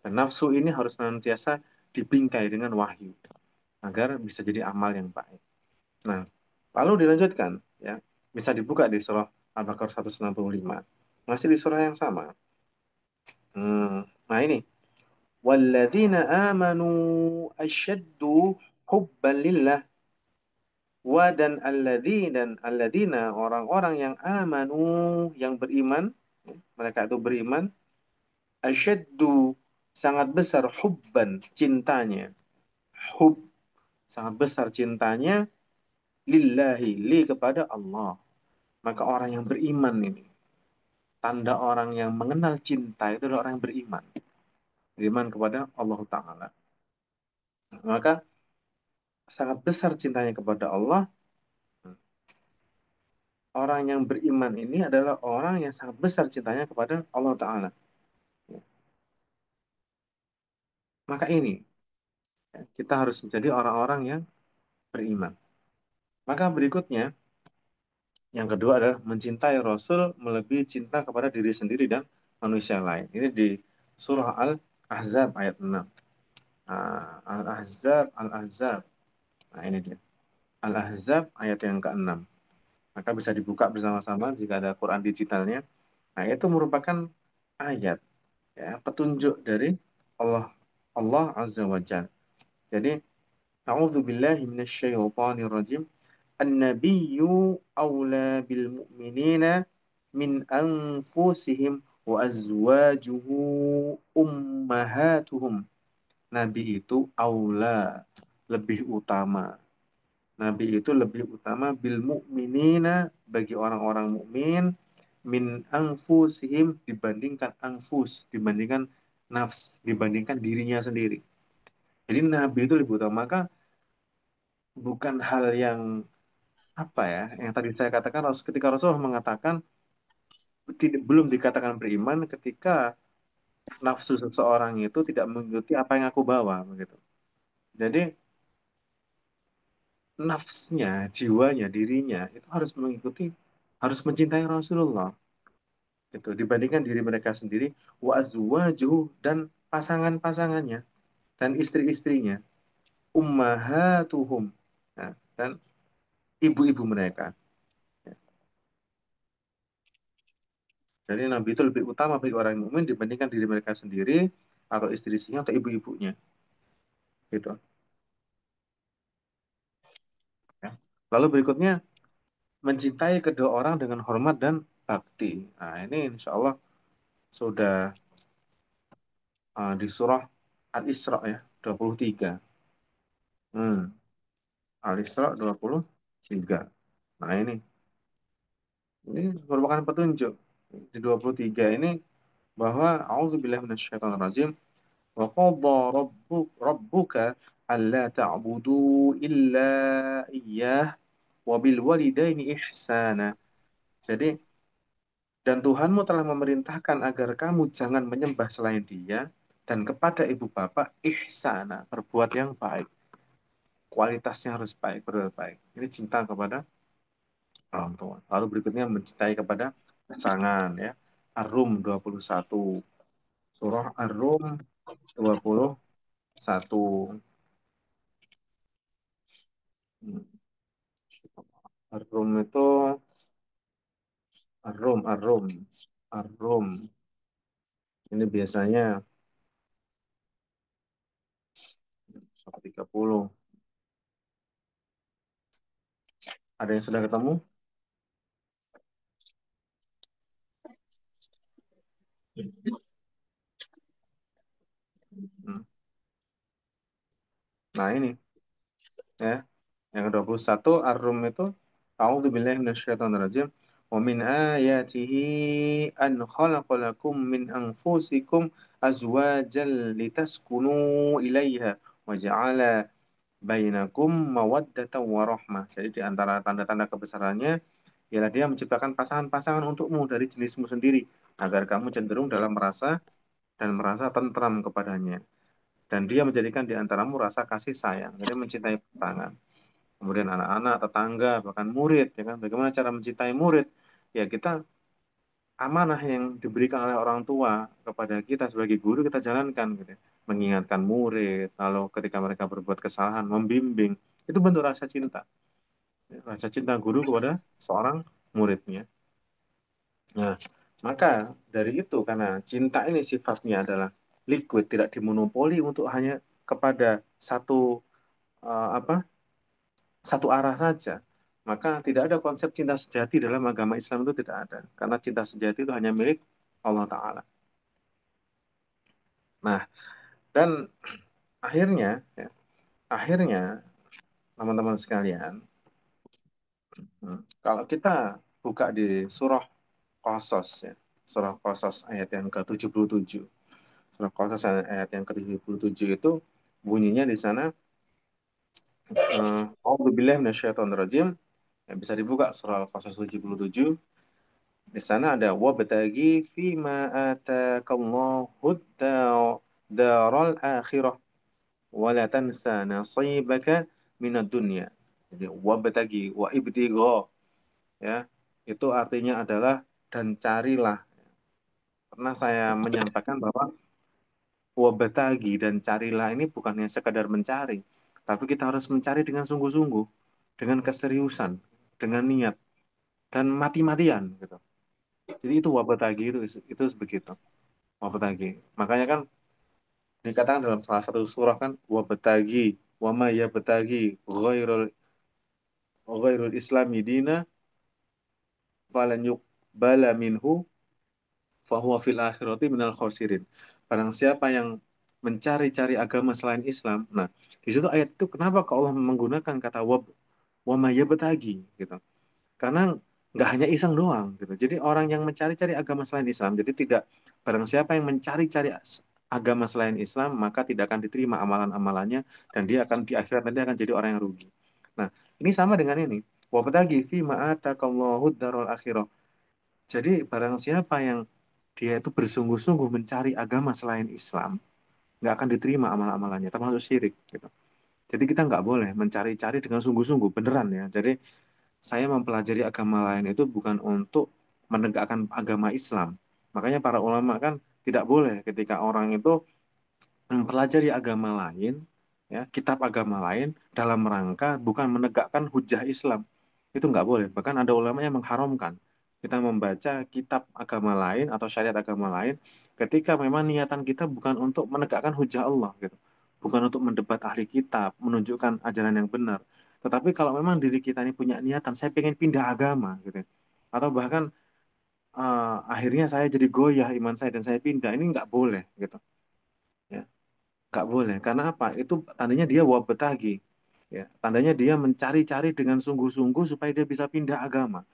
Dan nafsu ini harus senantiasa dibingkai dengan wahyu agar bisa jadi amal yang baik. Nah, lalu dilanjutkan ya. Bisa dibuka di surah Al-Baqarah 165. Masih di surah yang sama. Nah ini walladzina amanu asyaddu hubban lillah dan alladzina orang-orang yang amanu yang beriman mereka itu beriman asyaddu sangat besar hubban cintanya hub sangat besar cintanya lillahi kepada Allah maka orang yang beriman ini tanda orang yang mengenal cinta itu adalah orang yang beriman kepada Allah Ta'ala maka sangat besar cintanya kepada Allah. Orang yang beriman ini adalah orang yang sangat besar cintanya kepada Allah Ta'ala. Maka ini, kita harus menjadi orang-orang yang beriman. Maka berikutnya, yang kedua adalah mencintai Rasul melebihi cinta kepada diri sendiri dan manusia lain. Ini di surah Al-Ahzab ayat 6. Al-Ahzab. Nah ini dia. Al-Ahzab ayat yang ke-6. Maka bisa dibuka bersama-sama jika ada Quran digitalnya. Nah itu merupakan ayat ya, petunjuk dari Allah Azza wa Jalla. Jadi, a'udzubillahi minasyaitonir rajim. An-nabiyyu aula bil mu'minina min anfusihim wa azwajuhu ummahatuhum. Nabi itu aula, lebih utama. Nabi itu lebih utama bil mu'minina bagi orang-orang mukmin min anfusihim dibandingkan nafs, dibandingkan dirinya sendiri. Jadi Nabi itu lebih utama. Maka bukan hal yang apa ya, yang tadi saya katakan ketika Rasulullah mengatakan belum dikatakan beriman ketika nafsu seseorang itu tidak mengikuti apa yang aku bawa begitu. Jadi nafsnya, jiwanya, dirinya itu harus mencintai Rasulullah gitu dibandingkan diri mereka sendiri wa azwajuhu dan pasangan-pasangannya dan istri-istrinya ummahatuhum nah, dan ibu-ibu mereka. Jadi Nabi itu lebih utama bagi orang mukmin dibandingkan diri mereka sendiri atau istri-istrinya atau ibu-ibunya gitu ya. Lalu berikutnya mencintai kedua orang dengan hormat dan bakti. Nah, ini insya Allah sudah di surah Al-Isra ya. 23. Al-Isra 23. Nah, ini merupakan petunjuk di 23 ini bahwa a'udzubillahi minasyaitonirrajim wa qadha rabbuka alla ta'budu illa iyyah wa bil walidaini ihsana. Jadi, dan Tuhanmu telah memerintahkan agar kamu jangan menyembah selain Dia dan kepada ibu bapak ihsana, berbuat yang baik. Kualitasnya harus baik, berbuat baik. Ini cinta kepada orang tua. Lalu berikutnya mencintai kepada pasangan ya. Ar-Rum 21. Surah Ar-Rum 21. Hmm. Ar-Rum itu Ar-Rum. Ini biasanya 30. Ada yang sudah ketemu? Hmm. Nah, ini ya. Yang ke-21 Ar-Rum itu A'udzubillahi minasyaitonirrajim. Wa min ayatihi an khalaqalakum min anfusikum azwajan litaskunu ilaiha wa ja'ala bainakum mawaddatan wa rahmah. Jadi di antara tanda-tanda kebesarannya ialah Dia menciptakan pasangan-pasangan untukmu dari jenismu sendiri agar kamu cenderung dalam merasa dan merasa tentram kepadanya. Dan Dia menjadikan di antaramu rasa kasih sayang. Jadi mencintai pasangan. Kemudian anak-anak, tetangga, bahkan murid, ya kan? Bagaimana cara mencintai murid? Ya kita amanah yang diberikan oleh orang tua kepada kita sebagai guru kita jalankan, gitu. Ya. Mengingatkan murid, lalu ketika mereka berbuat kesalahan, membimbing, itu bentuk rasa cinta. Ya, rasa cinta guru kepada seorang muridnya. Nah, maka dari itu karena cinta ini sifatnya adalah liquid, tidak dimonopoli untuk hanya kepada satu apa satu arah saja, maka tidak ada konsep cinta sejati dalam agama Islam itu tidak ada. Karena cinta sejati itu hanya milik Allah Ta'ala. Nah, dan akhirnya, ya, akhirnya teman-teman sekalian, kalau kita buka di surah Qasas, ya, surah Qasas ayat yang ke-77. Surah Qasas ayat yang ke-77 itu bunyinya di sana, A'udzubillahi minasyaitonirrajim. Ya, bisa dibuka surah Qasas 77. Di sana ada wabtagi fima atakallahu daral akhirah wala tansa nasibaka minad dunya. Jadi wabtagi wa ibtigha ya. Itu artinya adalah dan carilah. Pernah saya menyampaikan bahwa wabtagi dan carilah ini bukannya sekadar mencari, tapi kita harus mencari dengan sungguh-sungguh, dengan keseriusan, dengan niat dan mati-matian gitu. Jadi itu wabtagi itu begitu. Wabtagi. Makanya kan dikatakan dalam salah satu surah kan wabtagi wa ma yabtagi ghairul islami dina falan yuqbala minhu fahuwa fil akhirati minal khosirin. Barang siapa yang mencari-cari agama selain Islam. Nah, di situ ayat itu kenapa Allah menggunakan kata wa ma yabtagi gitu. Karena nggak hanya iseng doang gitu. Jadi orang yang mencari-cari agama selain Islam, jadi tidak barang siapa yang mencari-cari agama selain Islam, maka tidak akan diterima amalan-amalannya dan dia akan di akhirat nanti akan jadi orang yang rugi. Nah, ini sama dengan ini. Wabtaghi fi ma'atakallahu darul akhirah. Jadi barang siapa yang dia itu bersungguh-sungguh mencari agama selain Islam, nggak akan diterima amal-amalannya, termasuk syirik gitu. Jadi kita nggak boleh mencari-cari dengan sungguh-sungguh, beneran ya. Jadi saya mempelajari agama lain itu bukan untuk menegakkan agama Islam. Makanya para ulama kan tidak boleh ketika orang itu mempelajari agama lain, ya, kitab agama lain dalam rangka bukan menegakkan hujah Islam. Itu nggak boleh. Bahkan ada ulama yang mengharamkan kita membaca kitab agama lain atau syariat agama lain ketika memang niatan kita bukan untuk menegakkan hujah Allah gitu. Bukan untuk mendebat ahli kitab, menunjukkan ajaran yang benar. Tetapi kalau memang diri kita ini punya niatan, saya pengen pindah agama gitu. Atau bahkan akhirnya saya jadi goyah iman saya dan saya pindah, ini nggak boleh gitu. Ya. Nggak boleh. Karena apa? Itu tandanya dia wabetagi. Ya, tandanya dia mencari-cari dengan sungguh-sungguh supaya dia bisa pindah agama.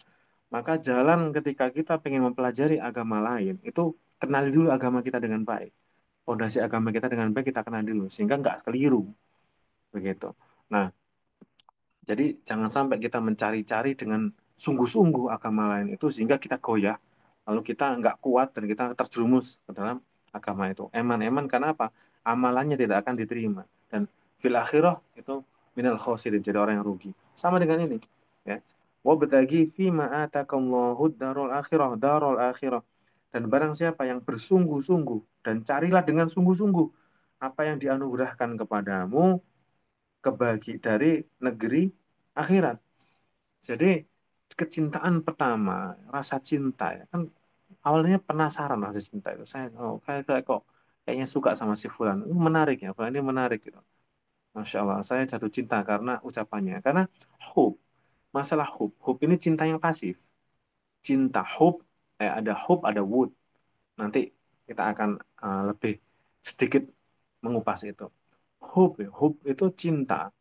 Maka jalan ketika kita pengen mempelajari agama lain, itu kenali dulu agama kita dengan baik. Fondasi agama kita dengan baik kita kenali dulu, sehingga nggak keliru. Begitu. Nah, jadi jangan sampai kita mencari-cari dengan sungguh-sungguh agama lain itu sehingga kita goyah, lalu kita nggak kuat dan kita terjerumus ke dalam agama itu. Eman-eman karena apa? Amalannya tidak akan diterima dan fil akhirah itu minal khosirin jadi orang yang rugi. Sama dengan ini, ya. Wabtagi fi ma atakallahu darul akhirah. Dan barang siapa yang bersungguh-sungguh dan carilah dengan sungguh-sungguh apa yang dianugerahkan kepadamu kebagi dari negeri akhirat. Jadi kecintaan pertama, rasa cinta ya kan awalnya penasaran rasa cinta itu. Saya kayak kok kayaknya suka sama si Fulan. Menarik ya, Fulan ini menarik gitu. Masya Allah, saya jatuh cinta karena ucapannya. Karena hub, masalah hub. Hub ini cinta yang pasif. Cinta hub, ada hub, ada wood. Nanti kita akan lebih sedikit mengupas itu. Hub, ya. Hub itu cinta,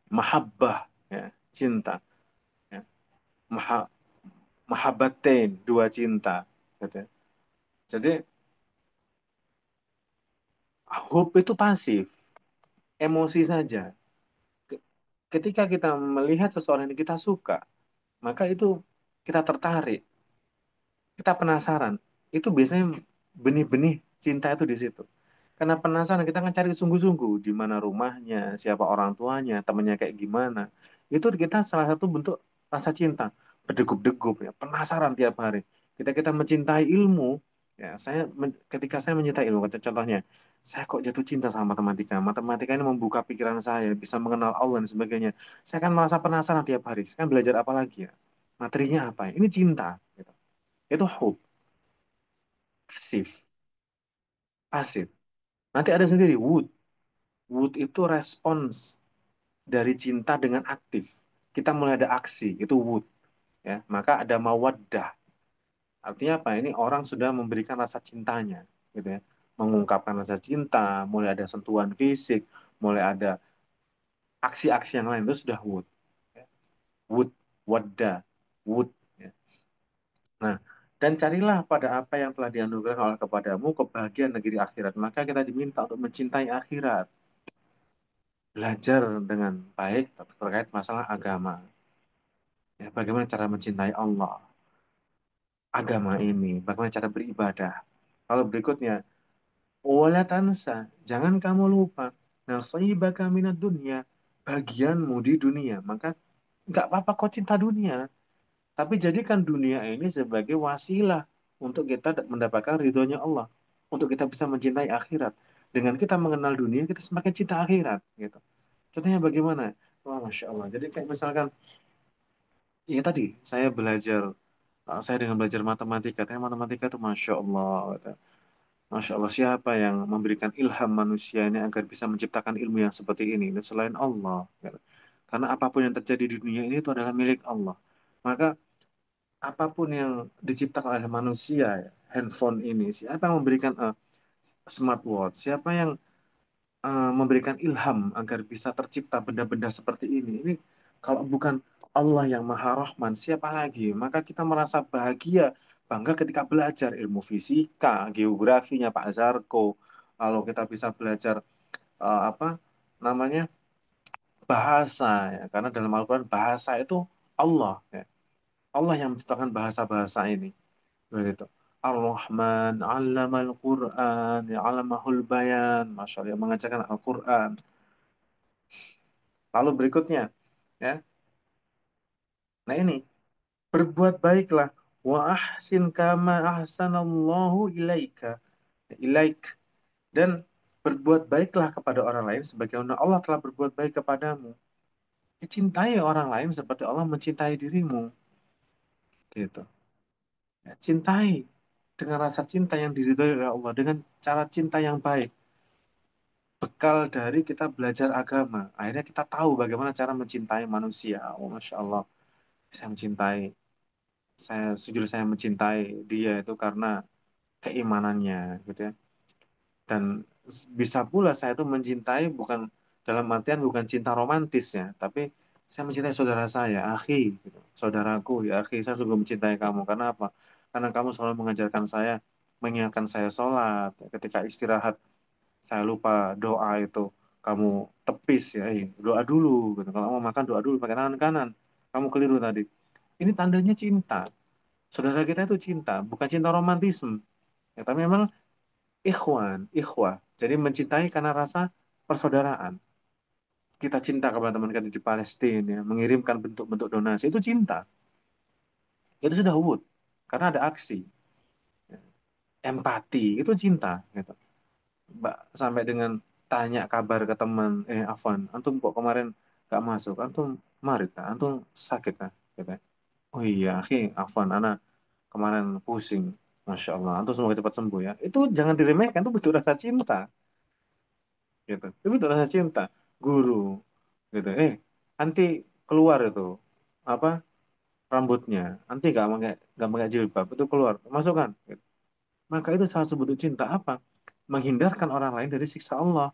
mahabbah, ya, cinta. Ya. Maha, mahabbatain, dua cinta. Gitu ya. Jadi, hub itu pasif, emosi saja. Ketika kita melihat seseorang yang kita suka, maka itu kita tertarik, kita penasaran. Itu biasanya benih-benih cinta itu di situ. Karena penasaran, kita akan cari sungguh-sungguh di mana rumahnya, siapa orang tuanya, temannya kayak gimana. Itu kita salah satu bentuk rasa cinta, berdegup-degup ya, penasaran tiap hari. Kita mencintai ilmu, ya ketika saya mencintai ilmu, contohnya, saya kok jatuh cinta sama matematika. Matematika ini membuka pikiran saya, bisa mengenal Allah dan sebagainya. Saya kan merasa penasaran tiap hari. Saya kan belajar apa lagi ya? Materinya apa ya? Ini cinta, gitu. Itu hope, pasif, pasif. Nanti ada sendiri would. Would itu respons dari cinta dengan aktif. Kita mulai ada aksi, itu would. Ya, maka ada mawaddah. Artinya apa? Ini orang sudah memberikan rasa cintanya, gitu ya. Mengungkapkan rasa cinta, mulai ada sentuhan fisik, mulai ada aksi-aksi yang lain itu sudah would. Ya. Would, wadda, would. Ya. Nah, dan carilah pada apa yang telah dianugerahkan oleh kepadamu kebahagiaan negeri akhirat. Maka kita diminta untuk mencintai akhirat. Belajar dengan baik terkait masalah agama. Ya, bagaimana cara mencintai Allah, agama ini, bagaimana cara beribadah. Kalau berikutnya, wala tansa, jangan kamu lupa nasibaka minad dunya, bagianmu di dunia. Maka nggak apa-apa kau cinta dunia, tapi jadikan dunia ini sebagai wasilah untuk kita mendapatkan ridhonya Allah, untuk kita bisa mencintai akhirat. Dengan kita mengenal dunia, kita semakin cinta akhirat. Gitu. Contohnya bagaimana? Wah, Masya Allah. Jadi kayak misalkan, ya tadi, saya belajar saya dengan belajar matematika, ternyata matematika itu Masya Allah. Kata. Masya Allah, siapa yang memberikan ilham manusia ini agar bisa menciptakan ilmu yang seperti ini? Dan selain Allah. Kata. Karena apapun yang terjadi di dunia ini itu adalah milik Allah. Maka apapun yang diciptakan oleh manusia, ya, handphone ini, siapa yang memberikan smartwatch, siapa yang memberikan ilham agar bisa tercipta benda-benda seperti ini. Ini kalau bukan Allah yang Maha Rahman, siapa lagi? Maka kita merasa bahagia, bangga ketika belajar ilmu fisika, geografinya Pak Zarko, lalu kita bisa belajar apa namanya bahasa, ya. Karena dalam Al-Quran bahasa itu Allah, ya. Allah yang menciptakan bahasa-bahasa ini. Begitu. Ar-Rahman, al Quran, ya, 'allamahul bayan, Masya Allah, yang mengajarkan Al-Quran. Lalu berikutnya, ya. Nah ini, berbuat baiklah. Wa ahsin kama ahsanallahu ilaika. Ilaik. Dan berbuat baiklah kepada orang lain sebagaimana Allah telah berbuat baik kepadamu. Ya, cintai orang lain seperti Allah mencintai dirimu. Gitu. Ya, cintai dengan rasa cinta yang diridhoi oleh Allah, dengan cara cinta yang baik. Bekal dari kita belajar agama. Akhirnya kita tahu bagaimana cara mencintai manusia. Oh, Masya Allah. Saya mencintai jujur saya mencintai dia itu karena keimanannya gitu ya, dan bisa pula saya itu mencintai bukan dalam artian bukan cinta romantis ya, tapi saya mencintai saudara saya, akhi, gitu. Saudaraku, ya akhi, saya sungguh mencintai kamu. Karena apa? Karena kamu selalu mengajarkan saya, mengingatkan saya sholat, ketika istirahat saya lupa doa itu, kamu tepis ya, doa dulu, gitu. Kalau mau makan doa dulu pakai tangan kanan, kamu keliru tadi. Ini tandanya cinta. Saudara kita itu cinta, bukan cinta romantisme. Ya, tapi memang ikhwan, ikhwah. Jadi mencintai karena rasa persaudaraan. Kita cinta kepada teman kita di Palestina, ya, mengirimkan bentuk-bentuk donasi, itu cinta. Itu sudah wud. Karena ada aksi. Empati, itu cinta. Gitu. Mbak, sampai dengan tanya kabar ke teman, Afwan, antum kok kemarin gak masuk? Antum marit, antum sakit, kan? Gitu. Oh iya, Afwan, anak kemarin pusing. Masya Allah, antum semoga cepat sembuh ya. Itu jangan diremehkan, itu betul rasa cinta. Gitu. Itu betul rasa cinta. Guru, gitu. Nanti keluar itu apa rambutnya, nanti gak pakai jilbab itu keluar, masukkan. Gitu. Maka itu salah satu bentuk cinta apa? Menghindarkan orang lain dari siksa Allah,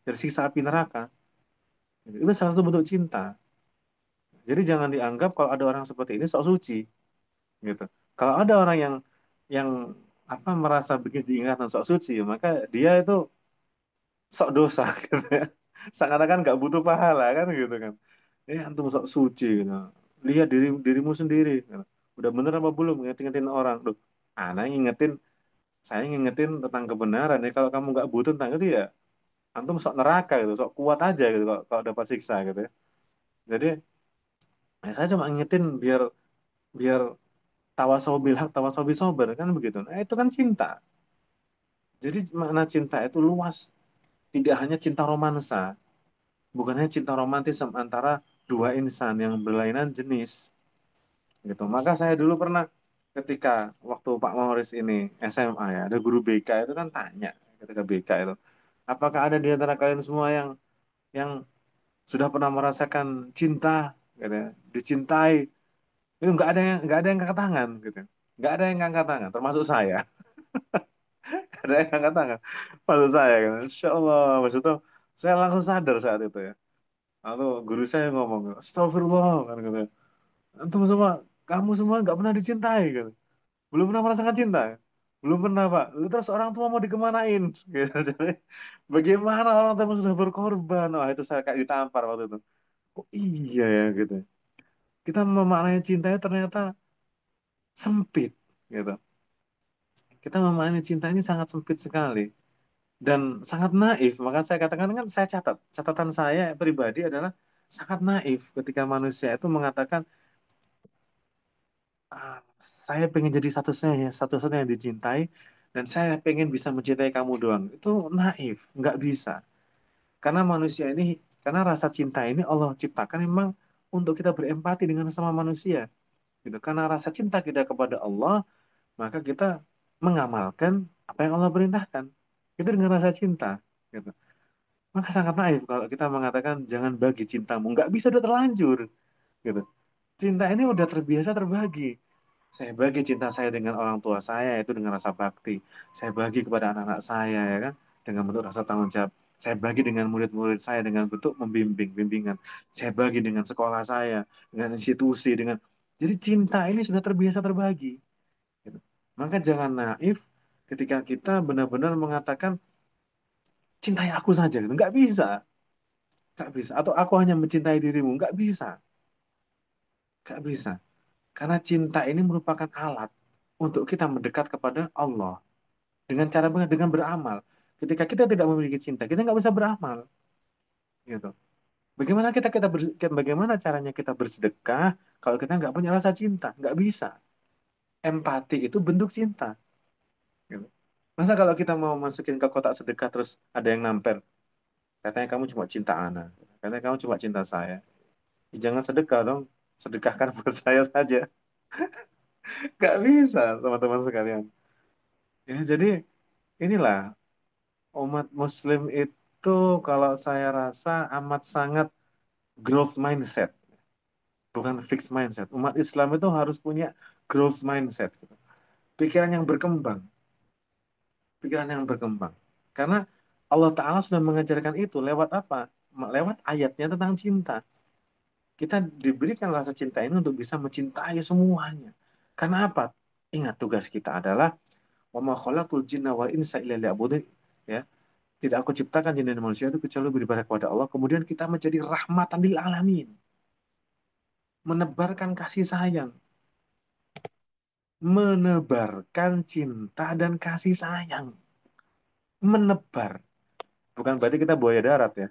dari siksa api neraka. Gitu. Itu salah satu bentuk cinta. Jadi jangan dianggap kalau ada orang seperti ini sok suci, gitu. Kalau ada orang yang apa merasa bikin diingatkan sok suci, maka dia itu sok dosa, gitu ya. Seakan-akan nggak butuh pahala kan gitu kan. Antum sok suci gitu. Lihat dirimu sendiri. Gitu. Udah bener apa belum ngingetin orang? Duh, anak ngingetin, saya ngingetin tentang kebenaran. Kalau kamu nggak butuh tentang itu ya, antum sok neraka gitu, sok kuat aja gitu kalau dapat siksa gitu ya. Jadi saya cuma ngingetin biar biar tawasobil hak tawasobi sober kan begitu. Nah, itu kan cinta. Jadi makna cinta itu luas, tidak hanya cinta romansa, bukan hanya cinta romantis antara dua insan yang berlainan jenis. Gitu. Maka saya dulu pernah ketika waktu Pak Mauris ini SMA ya, ada guru BK itu kan tanya ketika BK itu, apakah ada di antara kalian semua yang sudah pernah merasakan cinta, gitu ya, dicintai? Itu nggak ada yang angkat tangan, gitu. Nggak ada yang angkat tangan, termasuk saya. Nggak ada yang angkat tangan, termasuk saya. Gitu. Insya Allah, maksudnya saya langsung sadar saat itu ya. Lalu guru saya ngomong, Astagfirullah, kan gitu. Antum semua, kamu semua nggak pernah dicintai, gitu. Belum pernah merasakan cinta. Belum pernah, Pak. Lalu terus orang tua mau dikemanain? Gitu. Jadi, bagaimana orang tua sudah berkorban? Wah, itu saya kayak ditampar waktu itu. Kok iya ya, gitu. Kita memaknai cintanya ternyata sempit, gitu. Kita memaknai cinta ini sangat sempit sekali. Dan sangat naif. Maka saya katakan kan saya catat. Catatan saya pribadi adalah sangat naif ketika manusia itu mengatakan, "Ah, saya pengen jadi satu-satunya yang dicintai dan saya pengen bisa mencintai kamu doang." Itu naif, nggak bisa. Karena manusia ini, karena rasa cinta ini Allah ciptakan memang untuk kita berempati dengan sesama manusia. Gitu. Karena rasa cinta kita kepada Allah, maka kita mengamalkan apa yang Allah perintahkan. Itu dengan rasa cinta. Gitu. Maka sangat naif kalau kita mengatakan jangan bagi cintamu. Nggak bisa, udah terlanjur. Gitu. Cinta ini udah terbiasa terbagi. Saya bagi cinta saya dengan orang tua saya itu dengan rasa bakti. Saya bagi kepada anak-anak saya ya kan dengan bentuk rasa tanggung jawab. Saya bagi dengan murid-murid saya dengan bentuk bimbingan. Saya bagi dengan sekolah saya, dengan institusi, dengan jadi cinta ini sudah terbiasa terbagi. Gitu. Maka jangan naif ketika kita benar-benar mengatakan cintai aku saja. Gitu. Nggak bisa, nggak bisa. Atau aku hanya mencintai dirimu, nggak bisa, nggak bisa. Karena cinta ini merupakan alat untuk kita mendekat kepada Allah. Dengan cara dengan beramal. Ketika kita tidak memiliki cinta, kita nggak bisa beramal, gitu. Bagaimana bagaimana caranya kita bersedekah kalau kita nggak punya rasa cinta? Nggak bisa. Empati itu bentuk cinta, gitu. Masa kalau kita mau masukin ke kotak sedekah terus ada yang namper, katanya kamu cuma cinta Ana, katanya kamu cuma cinta saya. Ya, jangan sedekah dong, sedekahkan buat saya saja. Nggak bisa, teman-teman sekalian. Ya, jadi inilah umat Muslim itu kalau saya rasa amat sangat growth mindset, bukan fixed mindset. Umat Islam itu harus punya growth mindset, pikiran yang berkembang, pikiran yang berkembang. Karena Allah Ta'ala sudah mengajarkan itu lewat apa? Lewat ayatnya tentang cinta. Kita diberikan rasa cinta ini untuk bisa mencintai semuanya. Karena apa? Ingat tugas kita adalah wa ma khalaqtul jinna wal insa illa liya'budun. Ya, tidak aku ciptakan jin dan manusia itu kecuali beribadah kepada Allah. Kemudian kita menjadi rahmatan lil alamin, menebarkan kasih sayang, menebarkan cinta dan kasih sayang, menebar. Bukan berarti kita buaya darat ya,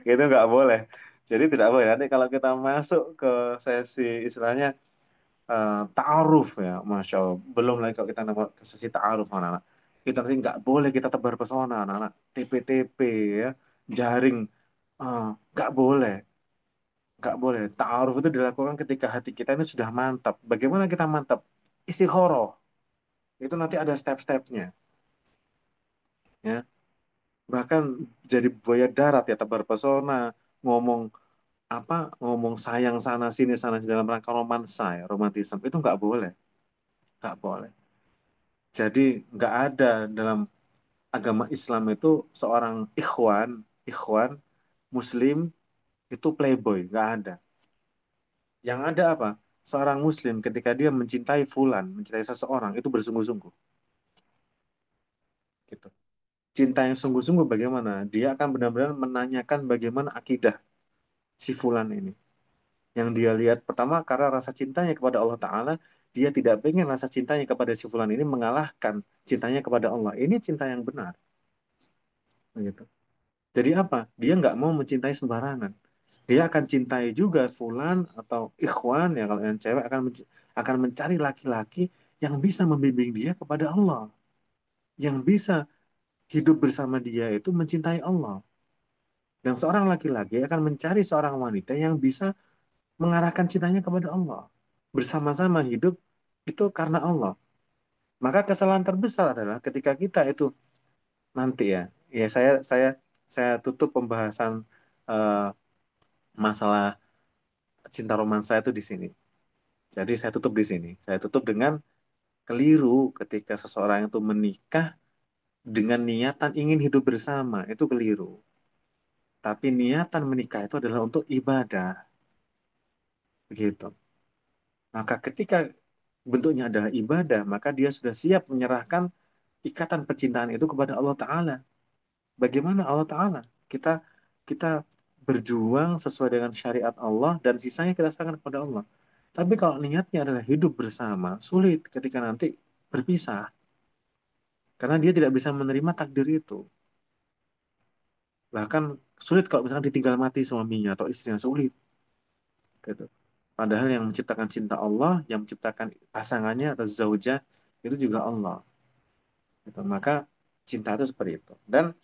itu nggak boleh. Jadi tidak boleh. Nanti kalau kita masuk ke sesi istilahnya ta'aruf ya, masya Allah. Belum lagi kalau kita ke sesi ta'aruf anak-anak. Kita nanti nggak boleh kita tebar pesona anak-anak. TP-TP ya, jaring, nggak boleh. Nggak boleh. Ta'aruf itu dilakukan ketika hati kita ini sudah mantap. Bagaimana kita mantap? Istikharah. Itu nanti ada step-stepnya. Ya. Bahkan jadi buaya darat ya, tebar pesona, ngomong ngomong sayang sana sini dalam rangka romansa ya, romantisme itu nggak boleh. Jadi nggak ada dalam agama Islam itu seorang ikhwan Muslim itu playboy, nggak ada. Yang ada apa? Seorang Muslim ketika dia mencintai fulan, mencintai seseorang itu bersungguh-sungguh. Gitu. Cinta yang sungguh-sungguh bagaimana? Dia akan benar-benar menanyakan bagaimana akidah si fulan ini. Yang dia lihat pertama karena rasa cintanya kepada Allah Ta'ala, dia tidak pengen rasa cintanya kepada si fulan ini mengalahkan cintanya kepada Allah. Ini cinta yang benar. Gitu. Jadi apa? Dia nggak mau mencintai sembarangan. Dia akan cintai juga fulan atau ikhwan ya kalau yang cewek akan mencari laki-laki yang bisa membimbing dia kepada Allah, yang bisa hidup bersama dia itu mencintai Allah. Dan seorang laki-laki akan mencari seorang wanita yang bisa mengarahkan cintanya kepada Allah. Bersama-sama hidup itu karena Allah. Maka kesalahan terbesar adalah ketika kita itu nanti ya, ya saya tutup pembahasan eh, masalah cinta romansa itu di sini. Jadi saya tutup di sini. Saya tutup dengan keliru ketika seseorang itu menikah dengan niatan ingin hidup bersama. Itu keliru. Tapi niatan menikah itu adalah untuk ibadah. Begitu. Maka ketika bentuknya adalah ibadah, maka dia sudah siap menyerahkan ikatan percintaan itu kepada Allah Ta'ala. Bagaimana Allah Ta'ala? Kita kita berjuang sesuai dengan syariat Allah dan sisanya kita serahkan kepada Allah. Tapi kalau niatnya adalah hidup bersama, sulit ketika nanti berpisah. Karena dia tidak bisa menerima takdir itu. Bahkan sulit kalau misalkan ditinggal mati suaminya atau istrinya, sulit. Gitu. Padahal yang menciptakan cinta Allah, yang menciptakan pasangannya atau zaujah, itu juga Allah. Gitu. Maka cinta itu seperti itu. Dan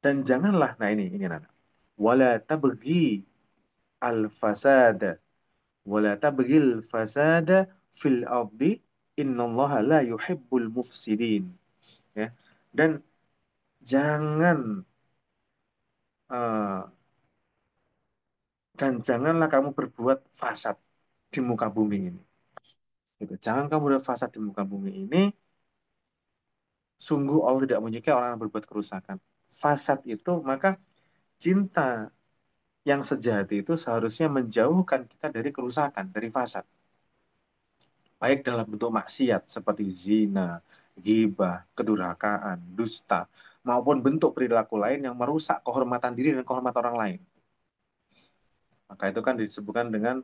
janganlah, nah ini Nana. Wala tabghi al-fasada. Wala tabghil fasada fil ardi. Innallaha la yuhibbul mufsidin. Ya. Dan jangan eh, dan janganlah kamu berbuat fasad di muka bumi ini. Gitu. Jangan kamu berbuat fasad di muka bumi ini. Sungguh Allah tidak menyukai orang yang berbuat kerusakan. Fasad itu maka cinta yang sejati itu seharusnya menjauhkan kita dari kerusakan, dari fasad. Baik dalam bentuk maksiat seperti zina, ghibah, kedurhakaan, dusta, maupun bentuk perilaku lain yang merusak kehormatan diri dan kehormatan orang lain. Maka itu kan disebutkan dengan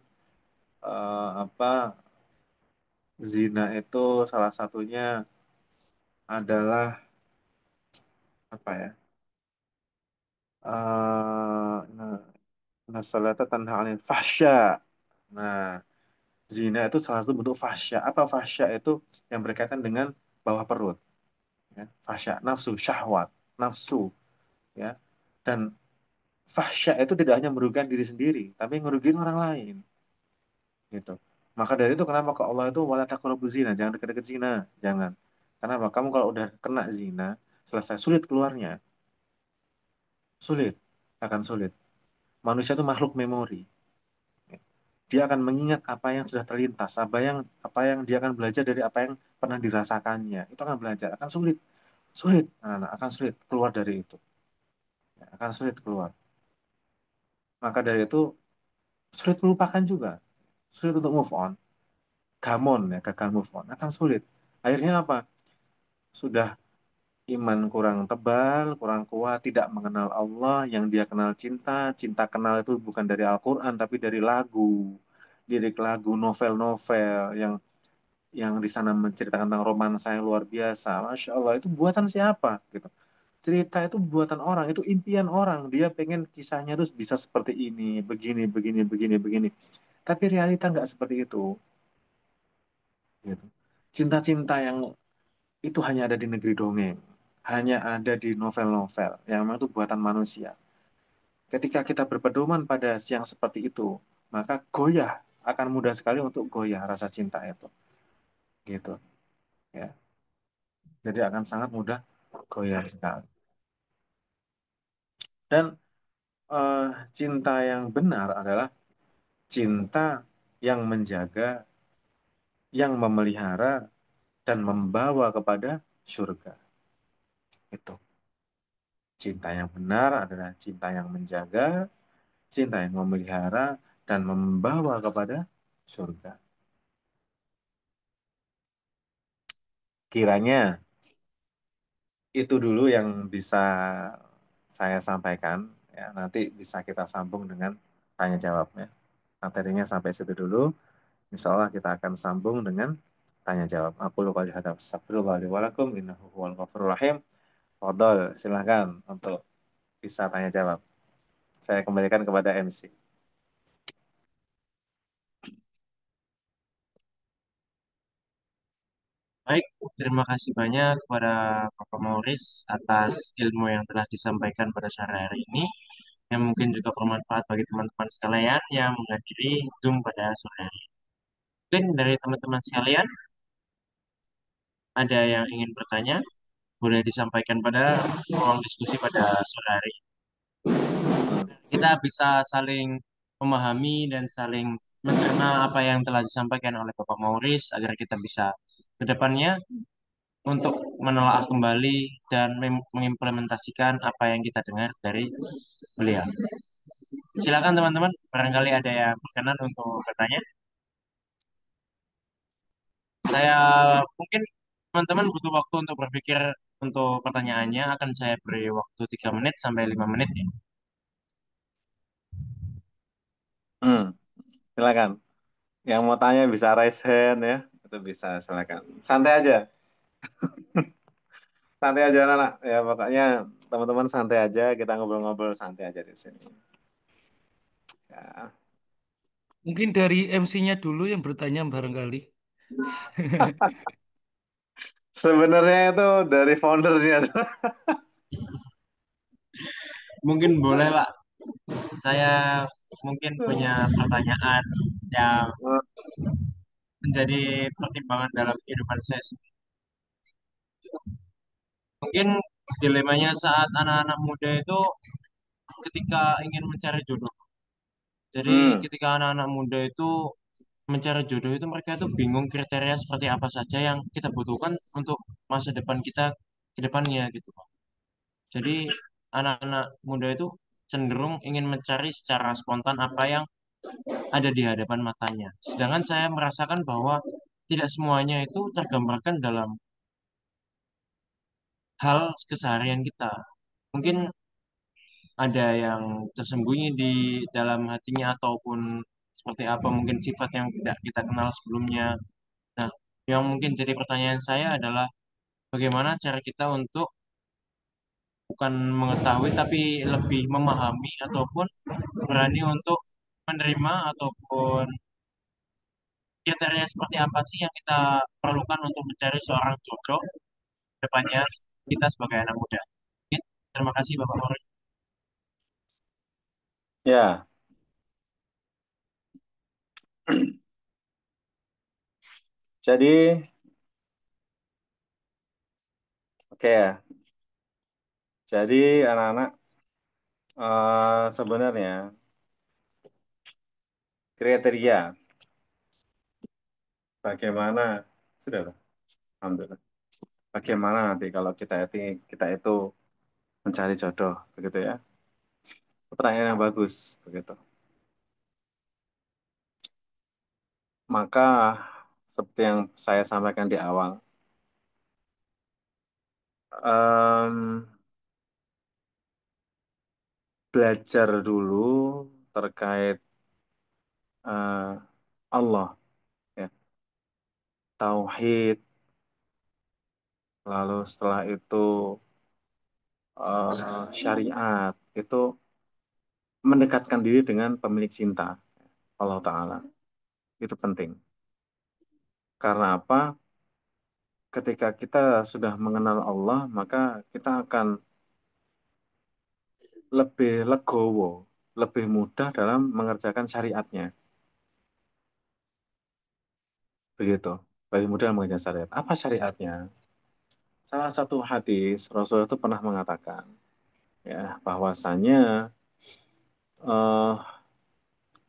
apa zina itu salah satunya adalah apa ya? Nah, salata tanha 'anil fahsya. Nah, zina itu salah satu bentuk fahsya. Apa fahsya itu yang berkaitan dengan bawah perut, ya. Fahsya, nafsu, syahwat, nafsu, ya. Dan fahsya itu tidak hanya merugikan diri sendiri, tapi ngerugiin orang lain, gitu. Maka dari itu kenapa ke Allah itu wala taqrabu zina, jangan dekat-dekat zina, jangan. Kenapa? Kamu kalau udah kena zina, selesai sulit keluarnya, sulit, akan sulit. Manusia itu makhluk memori. Dia akan mengingat apa yang sudah terlintas, apa yang dia akan belajar dari apa yang pernah dirasakannya. Itu akan belajar, akan sulit. Sulit, anak-anak akan sulit keluar dari itu. Ya, akan sulit keluar. Maka dari itu, sulit melupakan juga. Sulit untuk move on. Gamon ya, gagal move on. Akan sulit. Akhirnya apa? Sudah iman kurang tebal, kurang kuat, tidak mengenal Allah, yang dia kenal cinta. Cinta kenal itu bukan dari Al-Quran, tapi dari lagu. Lirik lagu, novel-novel yang di sana menceritakan tentang romansa yang luar biasa. Masya Allah, itu buatan siapa? Gitu. Cerita itu buatan orang, itu impian orang. Dia pengen kisahnya tuh bisa seperti ini, begini, begini, begini, begini. Tapi realita nggak seperti itu. Gitu. Cinta-cinta yang itu hanya ada di negeri dongeng, hanya ada di novel-novel yang memang itu buatan manusia. Ketika kita berpedoman pada yang seperti itu, maka goyah, akan mudah sekali untuk goyah rasa cinta itu. Gitu. Ya. Jadi akan sangat mudah goyah sekali. Dan eh, cinta yang benar adalah cinta yang menjaga, yang memelihara, dan membawa kepada surga. Itu. Cinta yang benar adalah cinta yang menjaga, cinta yang memelihara, dan membawa kepada surga. Kiranya itu dulu yang bisa saya sampaikan. Ya, nanti bisa kita sambung dengan tanya jawabnya. Materinya sampai situ dulu. Insya Allah kita akan sambung dengan tanya jawab. Aku lu kali hadap astagfirullahaladzim walakum innahu huwal ghafurur rahim. Fadol, silahkan untuk bisa tanya jawab. Saya kembalikan kepada MC. Baik, terima kasih banyak kepada Bapak Mauris atas ilmu yang telah disampaikan pada sore hari ini, yang mungkin juga bermanfaat bagi teman-teman sekalian yang menghadiri Zoom pada sore hari. Mungkin dari teman-teman sekalian, ada yang ingin bertanya, boleh disampaikan pada ruang diskusi pada sore hari. Hmm. Kita bisa saling memahami dan saling mencerna apa yang telah disampaikan oleh Bapak Mauris agar kita bisa ke depannya untuk menelaah kembali dan mengimplementasikan apa yang kita dengar dari beliau. Silakan teman-teman, barangkali ada yang berkenan untuk bertanya. Saya mungkin teman-teman butuh waktu untuk berpikir untuk pertanyaannya, akan saya beri waktu 3 menit sampai 5 menit ya. Hmm, silakan. Yang mau tanya bisa raise hand ya. Itu bisa, silakan. Santai aja. Santai aja anak. Ya pokoknya teman-teman santai aja. Kita ngobrol-ngobrol santai aja di sini. Ya. Mungkin dari MC-nya dulu yang bertanya barangkali. Sebenarnya itu dari foundernya. Mungkin boleh Pak, saya mungkin punya pertanyaan yang menjadi pertimbangan dalam kehidupan saya. Mungkin dilemanya saat anak-anak muda itu ketika ingin mencari jodoh. Jadi Hmm, ketika anak-anak muda itu mencari jodoh itu mereka itu bingung kriteria seperti apa saja yang kita butuhkan untuk masa depan kita ke depannya gitu Pak. Jadi anak-anak muda itu cenderung ingin mencari secara spontan apa yang ada di hadapan matanya. Sedangkan saya merasakan bahwa tidak semuanya itu tergambarkan dalam hal keseharian kita. Mungkin ada yang tersembunyi di dalam hatinya ataupun seperti apa mungkin sifat yang tidak kita kenal sebelumnya. Nah, yang mungkin jadi pertanyaan saya adalah bagaimana cara kita untuk bukan mengetahui tapi lebih memahami ataupun berani untuk menerima ataupun kriteria seperti apa sih yang kita perlukan untuk mencari seorang jodoh depannya kita sebagai anak muda. Mungkin. Terima kasih Bapak Boris. ya. Jadi, oke ya. Jadi anak-anak sebenarnya kriteria bagaimana sudah, Alhamdulillah. bagaimana nanti kalau kita itu mencari jodoh, begitu ya? Pertanyaan yang bagus, begitu. Maka seperti yang saya sampaikan di awal, em, belajar dulu terkait Allah, ya, tauhid, lalu setelah itu syariat, itu mendekatkan diri dengan pemilik cinta, Allah Ta'ala. Itu penting. Karena apa? Ketika kita sudah mengenal Allah, maka kita akan lebih legowo, lebih mudah dalam mengerjakan syariatnya. Begitu. Lebih mudah mengerjakan syariat. Apa syariatnya? Salah satu hadis, Rasulullah itu pernah mengatakan, ya, bahwasanya eh,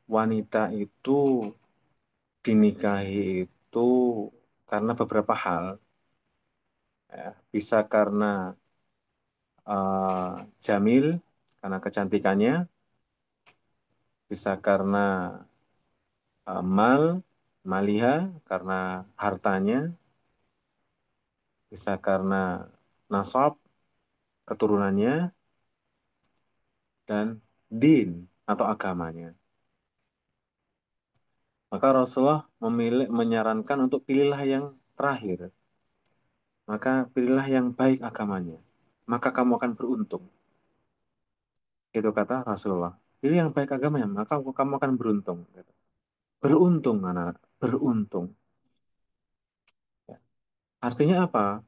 wanita itu dinikahi itu karena beberapa hal, ya. Bisa karena jamil, karena kecantikannya, bisa karena mal, maliha, karena hartanya, bisa karena nasab, keturunannya, dan din atau agamanya. Maka Rasulullah menyarankan untuk pilihlah yang terakhir. Maka pilihlah yang baik agamanya. Maka kamu akan beruntung. Itu kata Rasulullah. Pilih yang baik agamanya, maka kamu akan beruntung. Beruntung, anak, beruntung. Ya. Artinya apa?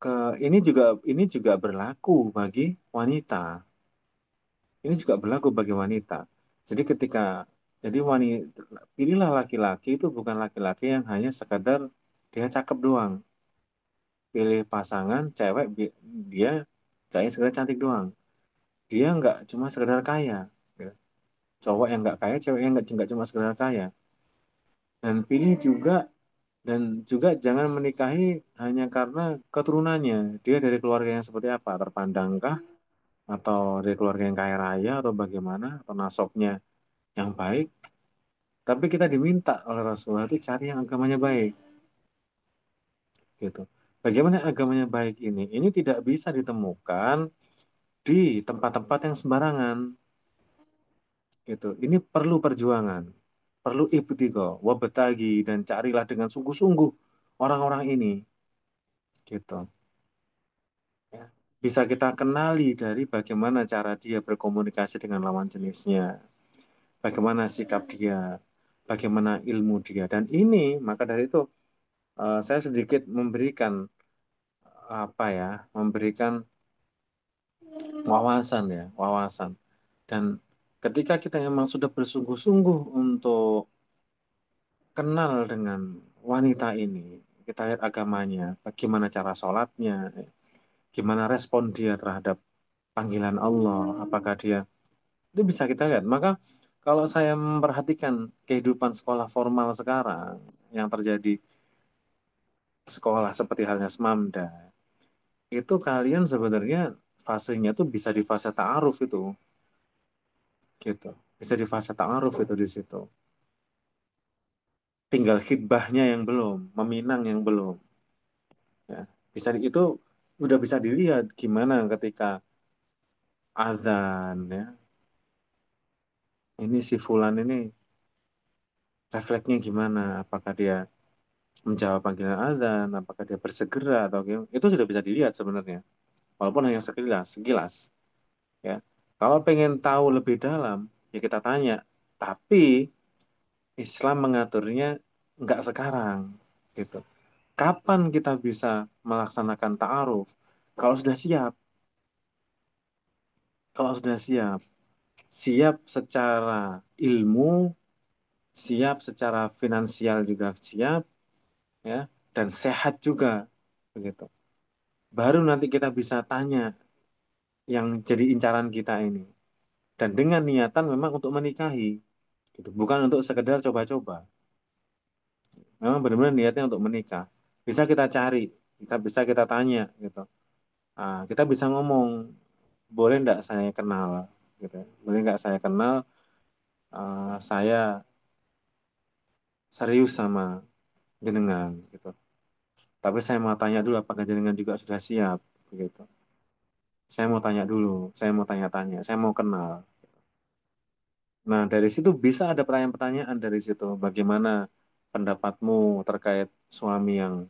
Ke ini juga berlaku bagi wanita. Ini juga berlaku bagi wanita. Jadi jadi wanita, pilihlah laki-laki itu bukan laki-laki yang hanya sekadar dia cakep doang. Pilih pasangan cewek dia kayaknya sekedar cantik doang. Dia nggak cuma sekedar kaya. Ya. Cowok yang nggak kaya, cewek yang nggak cuma sekedar kaya. Dan pilih juga dan juga jangan menikahi hanya karena keturunannya. Dia dari keluarga yang seperti apa? Terpandangkah? Atau dari keluarga yang kaya raya atau bagaimana? Atau nasabnya yang baik? Tapi kita diminta oleh Rasulullah itu cari yang agamanya baik. Gitu. Bagaimana agamanya baik ini? Ini tidak bisa ditemukan di tempat-tempat yang sembarangan. Gitu. Ini perlu perjuangan, perlu ibtiko, wabetagi, dan carilah dengan sungguh-sungguh orang-orang ini. Gitu. Ya. Bisa kita kenali dari bagaimana cara dia berkomunikasi dengan lawan jenisnya, bagaimana sikap dia, bagaimana ilmu dia. Dan ini, maka dari itu, saya sedikit memberikan apa ya, memberikan wawasan ya, wawasan. Dan ketika kita memang sudah bersungguh-sungguh untuk kenal dengan wanita ini, kita lihat agamanya, bagaimana cara sholatnya, gimana respon dia terhadap panggilan Allah, apakah dia, itu bisa kita lihat. Maka kalau saya memperhatikan kehidupan sekolah formal sekarang yang terjadi sekolah seperti halnya Semamda, itu kalian sebenarnya fasenya tuh bisa di fase ta'aruf itu, gitu. Bisa di fase ta'aruf itu di situ. Tinggal khidbahnya yang belum, meminang yang belum. Ya. Itu udah bisa dilihat gimana ketika azan ya. Ini si Fulan ini refleksnya gimana? Apakah dia menjawab panggilan azan, apakah dia bersegera atau gimana? Itu sudah bisa dilihat sebenarnya. Walaupun hanya sekilas, sekilas ya. Kalau pengen tahu lebih dalam, ya kita tanya. Tapi Islam mengaturnya nggak sekarang, gitu. Kapan kita bisa melaksanakan ta'aruf? Kalau sudah siap, kalau sudah siap, siap secara ilmu, siap secara finansial juga siap, ya, dan sehat juga, begitu. Baru nanti kita bisa tanya yang jadi incaran kita ini, dan dengan niatan memang untuk menikahi, gitu. Bukan untuk sekedar coba-coba. Memang benar-benar niatnya untuk menikah. Bisa kita cari. kita tanya gitu. Kita bisa ngomong, boleh nggak saya kenal gitu ya. Boleh nggak saya kenal, saya serius sama jenengan gitu. Tapi saya mau tanya dulu apakah jenengan juga sudah siap gitu. Saya mau tanya dulu, saya mau tanya-tanya, saya mau kenal. Nah, dari situ bisa ada pertanyaan-pertanyaan dari situ. Bagaimana pendapatmu terkait suami yang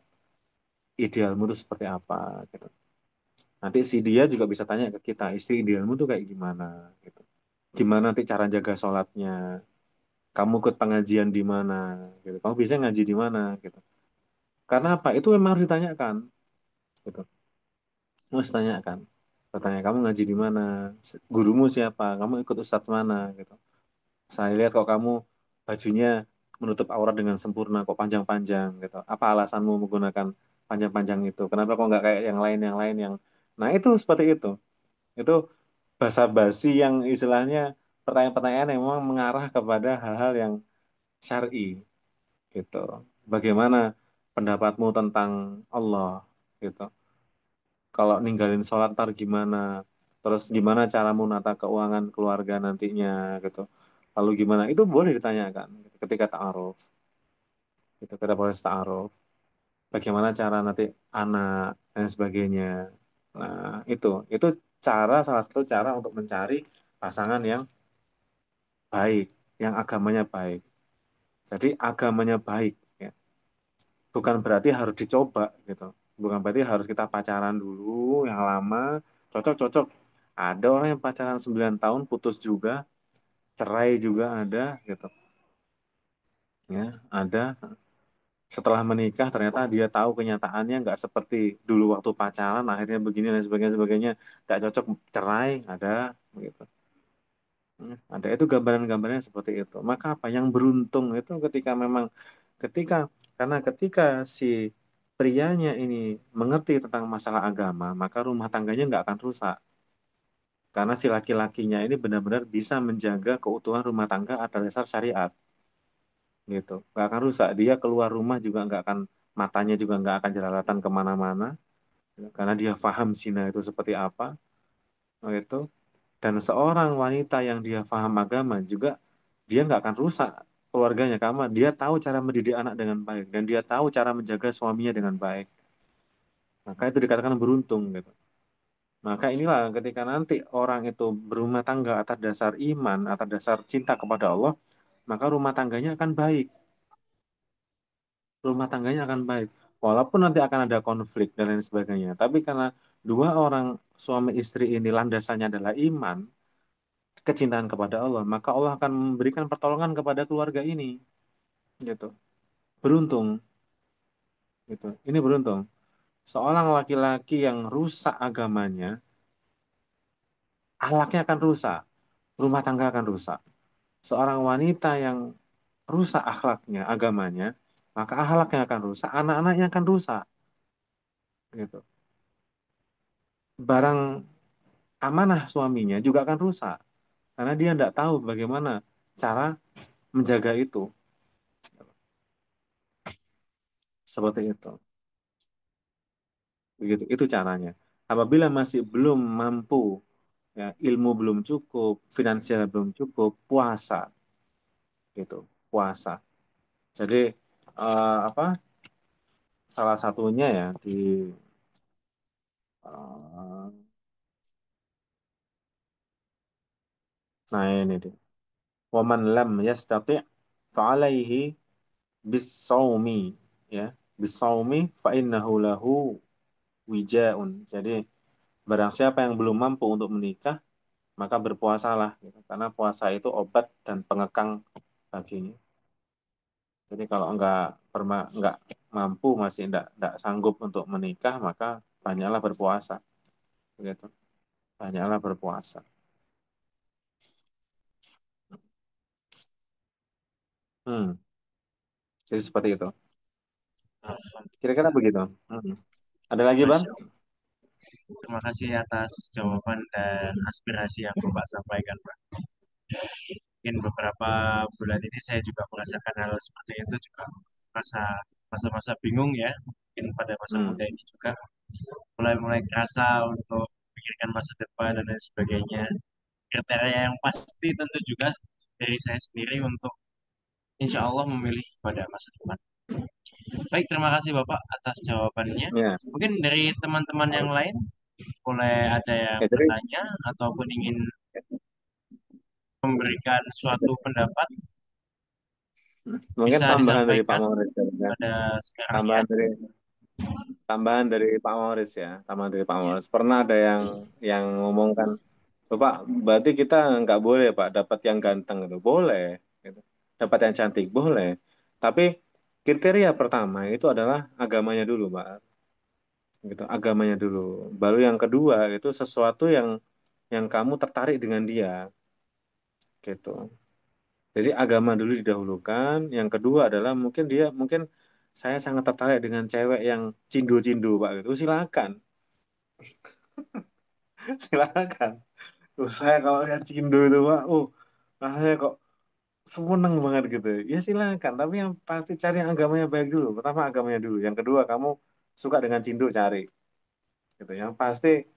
idealmu itu seperti apa gitu. Nanti si dia juga bisa tanya ke kita, istri idealmu tuh kayak gimana gitu. Gimana nanti cara jaga sholatnya? Kamu ikut pengajian di mana gitu. Kamu bisa ngaji di mana gitu. Karena apa? Itu memang harus ditanyakan gitu. Harus tanyakan. Bertanya kamu ngaji di mana? Gurumu siapa? Kamu ikut ustadz mana gitu. Saya lihat kok kamu bajunya menutup aurat dengan sempurna, kok panjang-panjang gitu. Apa alasanmu menggunakan panjang-panjang itu? Kenapa kok nggak kayak yang lain yang... Nah itu seperti itu. Itu basa-basi yang istilahnya pertanyaan-pertanyaan yang memang mengarah kepada hal-hal yang syar'i gitu. Bagaimana pendapatmu tentang Allah gitu. Kalau ninggalin sholat ntar gimana? Terus gimana caramu nata keuangan keluarga nantinya gitu. Lalu gimana? Itu boleh ditanyakan gitu, ketika ta'aruf. Gitu, kita boleh ta'aruf. Bagaimana cara nanti anak dan sebagainya. Nah, itu salah satu cara untuk mencari pasangan yang baik, yang agamanya baik. Jadi agamanya baik, ya. Bukan berarti harus dicoba gitu. Bukan berarti harus kita pacaran dulu yang lama, cocok-cocok. Ada orang yang pacaran 9 tahun putus juga, cerai juga ada gitu. Ya, ada. Setelah menikah ternyata dia tahu kenyataannya nggak seperti dulu waktu pacaran, akhirnya begini dan sebagainya sebagainya, nggak cocok, cerai, ada gitu. Ada itu gambaran-gambarannya seperti itu. Maka apa yang beruntung itu ketika memang ketika karena ketika si prianya ini mengerti tentang masalah agama, maka rumah tangganya nggak akan rusak. Karena si laki-lakinya ini benar-benar bisa menjaga keutuhan rumah tangga atas dasar syariat, gitu. Nggak akan rusak. Dia keluar rumah juga nggak akan, matanya juga nggak akan jelalatan kemana-mana, karena dia paham zina itu seperti apa, gitu. Dan seorang wanita yang dia paham agama juga, dia nggak akan rusak keluarganya, karena dia tahu cara mendidik anak dengan baik dan dia tahu cara menjaga suaminya dengan baik. Maka itu dikatakan beruntung gitu. Maka inilah ketika nanti orang itu berumah tangga atas dasar iman, atas dasar cinta kepada Allah, maka rumah tangganya akan baik. Rumah tangganya akan baik. Walaupun nanti akan ada konflik dan lain sebagainya. Tapi karena dua orang suami istri ini landasannya adalah iman, kecintaan kepada Allah, maka Allah akan memberikan pertolongan kepada keluarga ini. Gitu. Beruntung. Gitu. Ini beruntung. Seorang laki-laki yang rusak agamanya, akhlaknya akan rusak. Rumah tangga akan rusak. Seorang wanita yang rusak akhlaknya, agamanya, maka akhlaknya akan rusak, anak-anaknya akan rusak. Gitu. Barang amanah suaminya juga akan rusak. Karena dia tidak tahu bagaimana cara menjaga itu. Seperti itu. Begitu, itu caranya. Apabila masih belum mampu, ya, ilmu belum cukup, finansial belum cukup, puasa. Gitu, puasa. Jadi, apa, salah satunya ya di eh, nah ini deh. Waman lam yastati' fa'alaihi bis-saumi, ya. Bis-saumi fa innahu lahu wijaun. Jadi barang siapa yang belum mampu untuk menikah, maka berpuasalah gitu. Karena puasa itu obat dan pengekang baginya. Jadi kalau nggak mampu, masih nggak sanggup untuk menikah, maka banyaklah berpuasa gitu. Banyaklah berpuasa. Hmm. Jadi seperti itu. Kira-kira begitu. Hmm. Ada lagi, Bang? Masya Allah. Terima kasih atas jawaban dan aspirasi yang Bapak sampaikan, Pak. Mungkin beberapa bulan ini saya juga merasakan hal seperti itu, juga masa masa-masa bingung ya, mungkin pada masa Hmm. muda ini juga mulai kerasa untuk memikirkan masa depan dan lain sebagainya. Kriteria yang pasti tentu juga dari saya sendiri untuk insya Allah memilih pada masa depan. Baik, terima kasih Bapak atas jawabannya. Ya. Mungkin dari teman-teman yang lain boleh ada yang Ya, jadi bertanya ataupun ingin memberikan suatu pendapat mungkin bisa tambahan dari Pak disampaikan Mauris ya. pada sekarang ya. Tambahan dari tambahan dari Pak Mauris ya. Tambahan dari Pak Mauris. Pernah ada yang ngomong kan, Bapak, berarti kita nggak boleh Pak dapat yang ganteng itu. Boleh. Gitu. Dapat yang cantik boleh. Tapi kriteria pertama itu adalah agamanya dulu, Pak. Gitu, agamanya dulu. Baru yang kedua itu sesuatu yang kamu tertarik dengan dia, gitu. Jadi agama dulu didahulukan. Yang kedua adalah mungkin saya sangat tertarik dengan cewek yang cindo-cindo, Pak. Gitu. Silakan, silakan. Saya kalau lihat cindo itu, Pak, rasanya kok seneng banget gitu. Ya silakan, tapi yang pasti cari yang agamanya baik dulu. Pertama agamanya dulu. Yang kedua kamu suka dengan cindo cari, gitu. Yang pasti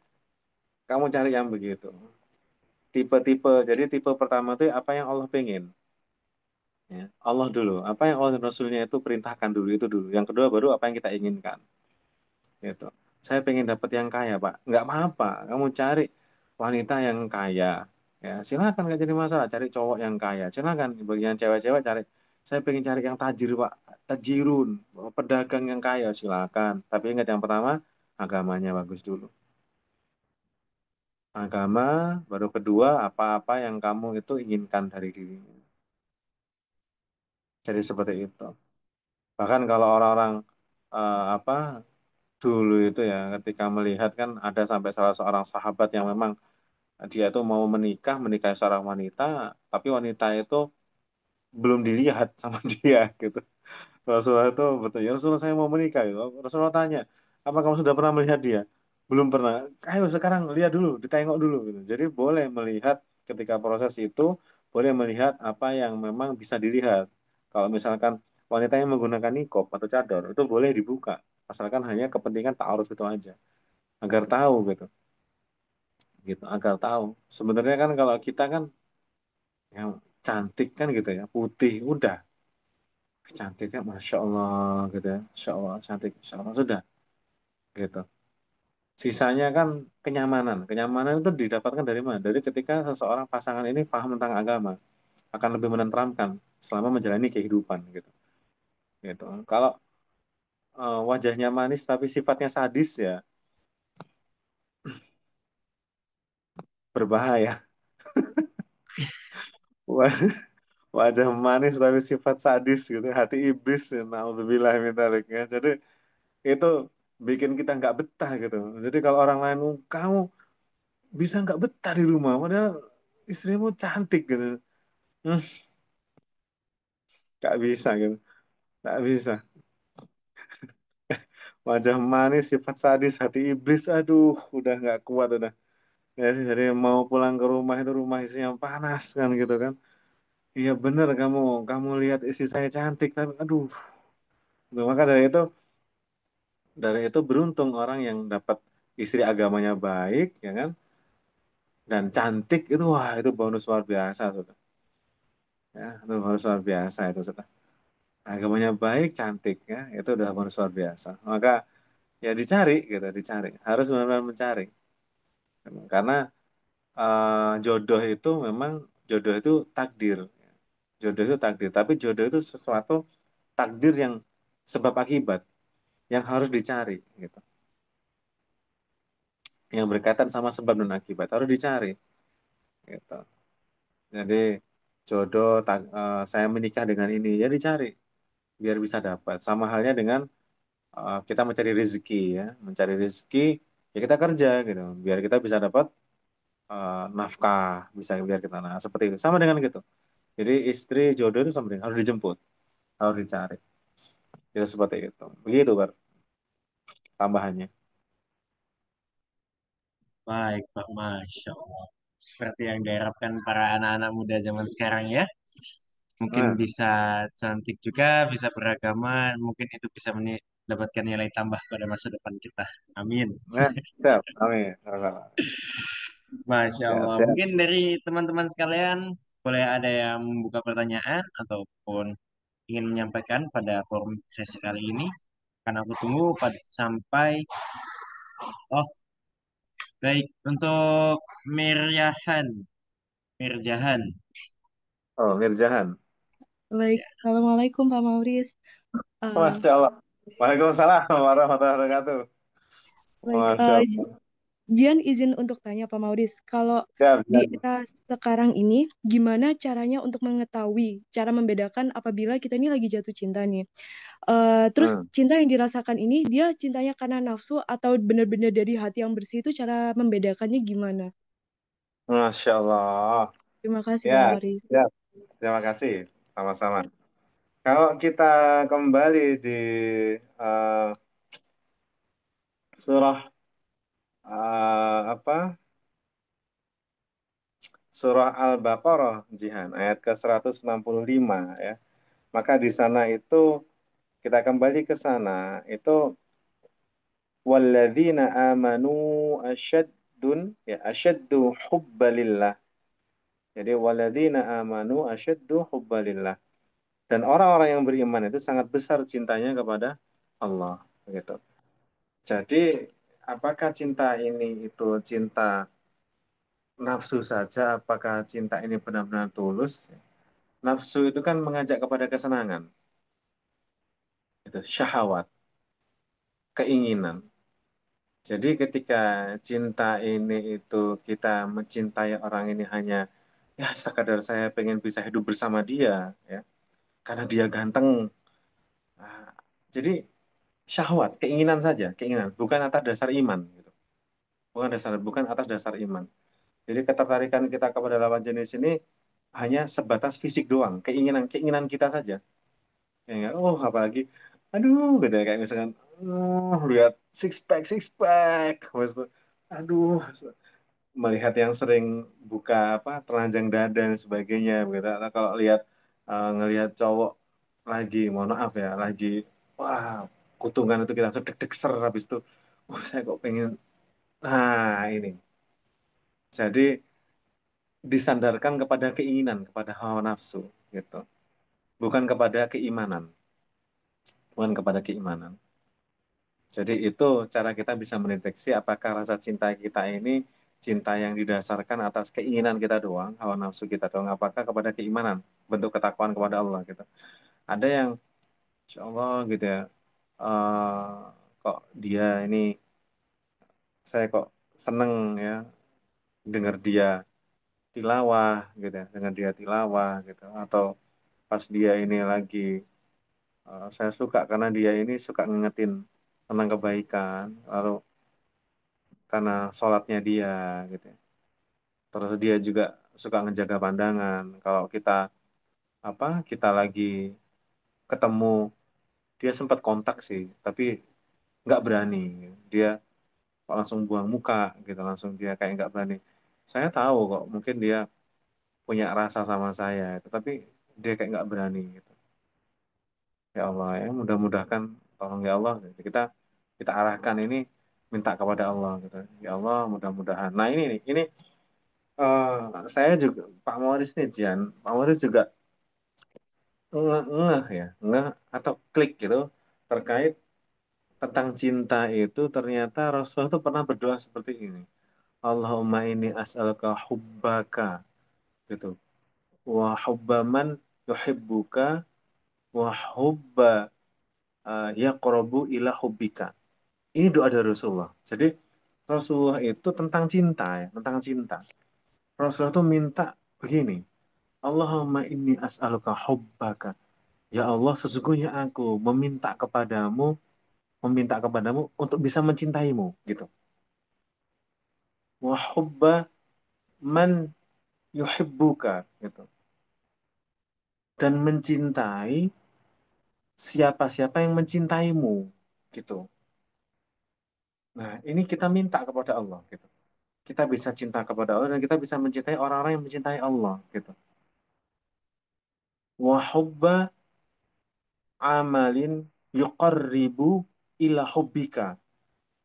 kamu cari yang begitu. Tipe-tipe. Jadi tipe pertama itu apa yang Allah pengen. Ya, Allah dulu. Apa yang Allah dan Rasulnya itu perintahkan dulu itu dulu. Yang kedua baru apa yang kita inginkan. Gitu. Saya pengen dapat yang kaya, Pak. Nggak apa-apa. Kamu cari wanita yang kaya. Ya, silakan nggak jadi masalah. Cari cowok yang kaya. Silakan. Bagian cewek-cewek cari. Saya pengen cari yang tajir, Pak. Tajirun, pedagang yang kaya. Silakan. Tapi ingat yang pertama, agamanya bagus dulu. Agama, baru kedua apa-apa yang kamu itu inginkan dari dirinya. Jadi seperti itu. Bahkan kalau orang-orang apa dulu itu ya, ketika melihat kan ada sampai salah seorang sahabat yang memang dia itu mau menikahi seorang wanita, tapi wanita itu belum dilihat sama dia gitu. Rasulullah itu betul, ya Rasulullah saya mau menikah. Gitu. Rasulullah tanya, apa kamu sudah pernah melihat dia? Belum pernah. Ayo sekarang lihat dulu, ditengok dulu. Gitu. Jadi boleh melihat ketika proses itu, boleh melihat apa yang memang bisa dilihat. Kalau misalkan wanita yang menggunakan niqab atau cadar, itu boleh dibuka. Asalkan hanya kepentingan ta'aruf itu aja. Agar tahu gitu. Gitu, agar tahu. Sebenarnya kan kalau kita kan yang cantik kan gitu ya, putih, udah. Cantik kan, Masya Allah gitu ya. Masya Allah, cantik. Masya Allah, sudah. Gitu. Sisanya kan kenyamanan. Kenyamanan itu didapatkan dari mana? Dari ketika seseorang pasangan ini paham tentang agama, akan lebih menenteramkan selama menjalani kehidupan gitu. Gitu. Kalau wajahnya manis tapi sifatnya sadis ya berbahaya. Wa- Wajah manis tapi sifat sadis gitu, hati iblis ya, naudzubillah min dzalik ya. Jadi itu bikin kita nggak betah gitu. Jadi kalau orang lain, kamu bisa nggak betah di rumah, padahal istrimu cantik gitu. Hmm, nggak bisa gitu, nggak bisa. Wajah manis, sifat sadis, hati iblis, aduh, udah nggak kuat udah. Jadi mau pulang ke rumah itu rumah isinya panas kan gitu kan. Iya bener kamu lihat istri saya cantik, tapi aduh. Tuh, maka dari itu beruntung orang yang dapat istri agamanya baik, ya kan, dan cantik itu wah itu bonus luar biasa sudah. Ya, itu bonus luar biasa itu sudah. Agamanya baik, cantik ya, itu udah bonus luar biasa. Maka ya dicari gitu, dicari. Harus benar-benar mencari. Karena jodoh itu takdir. Jodoh itu takdir, tapi jodoh itu sesuatu takdir yang sebab akibat yang harus dicari gitu. Yang berkaitan sama sebab dan akibat harus dicari gitu. Jadi saya menikah dengan ini ya dicari biar bisa dapat. Sama halnya dengan kita mencari rezeki ya, mencari rezeki ya kita kerja gitu, biar kita bisa dapat nafkah, bisa biar kita seperti itu. Sama dengan gitu. Jadi istri jodoh itu sama dengan harus dijemput, harus dicari. Itu seperti itu. Begitu Bar, tambahannya. Baik, Pak. Masya Allah. Seperti yang diharapkan para anak-anak muda zaman sekarang ya. Mungkin Nah, bisa cantik juga, bisa beragama, mungkin itu bisa dapatkan nilai tambah pada masa depan kita. Amin. Nah, siap. Amin. Sama-sama. Masya Ya, Allah. siap. Mungkin dari teman-teman sekalian boleh ada yang membuka pertanyaan ataupun ingin menyampaikan pada forum sesi kali ini. Karena aku tunggu sampai oh baik untuk Miryahan, Mirjahan. Oh, Mirjahan. Baik, Assalamualaikum Pak Mauris. Eh, Masya Allah. Waalaikumsalam warahmatullahi wabarakatuh. baik, Masya Allah. Jian izin untuk tanya Pak Mauris, kalau Siap, di siap. era sekarang ini, gimana caranya untuk mengetahui, cara membedakan apabila kita ini lagi jatuh cinta nih? Terus Hmm. cinta yang dirasakan ini, dia cintanya karena nafsu atau benar-benar dari hati yang bersih itu cara membedakannya gimana? Masya Allah. Terima kasih Ya, Pak Mauris. siap. Terima kasih. Sama-sama. Kalau kita kembali di eh, surah apa? Surah Al-Baqarah, Jihan, ayat ke 165 ya. Maka di sana itu kita kembali ke sana itu walladzina amanu asyaddun ya asyaddu hubbalillah. Jadi walladzina amanu asyaddu hubbalillah. Dan orang-orang yang beriman itu sangat besar cintanya kepada Allah gitu. Jadi apakah cinta ini itu cinta nafsu saja, apakah cinta ini benar-benar tulus? Nafsu itu kan mengajak kepada kesenangan, itu syahwat, keinginan. Jadi ketika cinta ini itu kita mencintai orang ini hanya ya sekadar saya pengen bisa hidup bersama dia ya karena dia ganteng. Nah, jadi syahwat, keinginan saja, keinginan, bukan atas dasar iman gitu. Bukan atas dasar iman. Jadi ketertarikan kita kepada lawan jenis ini hanya sebatas fisik doang, keinginan kita saja. Ya, enggak? Oh, apalagi, aduh, gitu ya, kayak misalkan, oh, lihat six pack, Habis itu, aduh, melihat yang sering buka apa, telanjang dada dan sebagainya, gitu. Atau kalau lihat, ngelihat cowok lagi, mohon maaf ya, lagi, wah, kutungan itu kita langsung deg-deg ser, habis itu, oh, saya kok pengen, ini. Jadi, disandarkan kepada keinginan, kepada hawa nafsu, gitu. Bukan kepada keimanan, bukan kepada keimanan. Jadi itu cara kita bisa mendeteksi apakah rasa cinta kita ini cinta yang didasarkan atas keinginan kita doang, hawa nafsu kita doang, apakah kepada keimanan, bentuk ketakwaan kepada Allah gitu. Ada yang, insya Allah gitu ya, kok dia ini, saya kok seneng ya dengar dia tilawah gitu ya, dengar dia tilawah gitu, atau pas dia ini lagi, saya suka karena dia ini suka ngingetin tentang kebaikan, lalu karena sholatnya dia gitu ya. Terus dia juga suka ngejaga pandangan. Kalau kita kita lagi ketemu, dia sempat kontak sih, tapi nggak berani. Dia kok langsung buang muka gitu, langsung dia kayak nggak berani. Saya tahu kok, mungkin dia punya rasa sama saya, tetapi dia kayak nggak berani gitu. Ya Allah ya, mudah-mudahan tolong ya Allah, gitu. Kita kita arahkan ini minta kepada Allah gitu. Ya Allah, mudah-mudahan. Nah ini nih, ini eh, saya juga Pak Moris nih Jian, Pak Moris juga ngeh ya, ngeh atau klik gitu terkait tentang cinta itu ternyata Rasulullah itu pernah berdoa seperti ini. Allahumma ini as'aluka hubbaka gitu. Wa hubba man yuhibbuka wa hubba yaqrabu ila hubbika. Ini doa dari Rasulullah. Jadi Rasulullah itu tentang cinta ya, tentang cinta. Rasulullah itu minta begini. Allahumma inni as'aluka hubbaka. Ya Allah, sesungguhnya aku meminta kepadamu untuk bisa mencintaimu, gitu. Wa hubba man yuhibbuka, gitu. Dan mencintai siapa-siapa yang mencintaimu, gitu. Nah, ini kita minta kepada Allah, gitu. Kita bisa cinta kepada Allah dan kita bisa mencintai orang-orang yang mencintai Allah, gitu. Wa hubba amalin yuqarribu ila hubbika,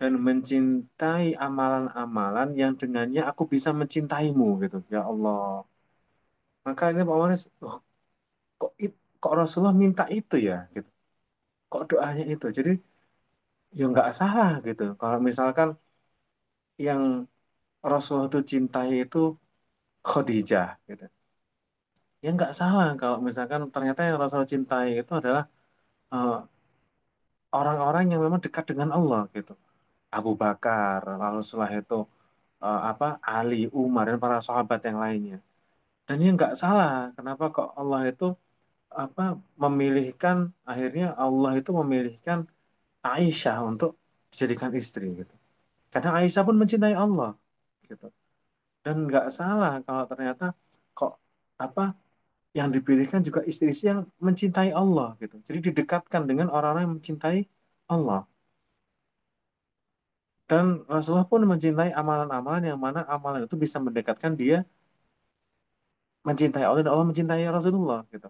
dan mencintai amalan-amalan yang dengannya aku bisa mencintaimu gitu. Ya Allah. Maka ini Pak Waris, oh, kok Rasulullah minta itu ya gitu. Kok doanya itu. Jadi ya nggak salah gitu. Kalau misalkan yang Rasulullah itu cintai itu Khadijah gitu. Ya nggak salah kalau misalkan ternyata yang Rasulullah cintai itu adalah eh, orang-orang yang memang dekat dengan Allah gitu. Abu Bakar, lalu setelah itu apa Ali, Umar dan para sahabat yang lainnya. Dan ini nggak salah. Kenapa kok Allah itu apa memilihkan akhirnya Allah itu memilihkan Aisyah untuk dijadikan istri gitu. Karena Aisyah pun mencintai Allah gitu. Dan nggak salah kalau ternyata kok apa yang dipilihkan juga istri-istri yang mencintai Allah gitu. Jadi didekatkan dengan orang-orang yang mencintai Allah. Dan Rasulullah pun mencintai amalan-amalan yang mana amalan itu bisa mendekatkan dia mencintai Allah dan Allah mencintai Rasulullah gitu.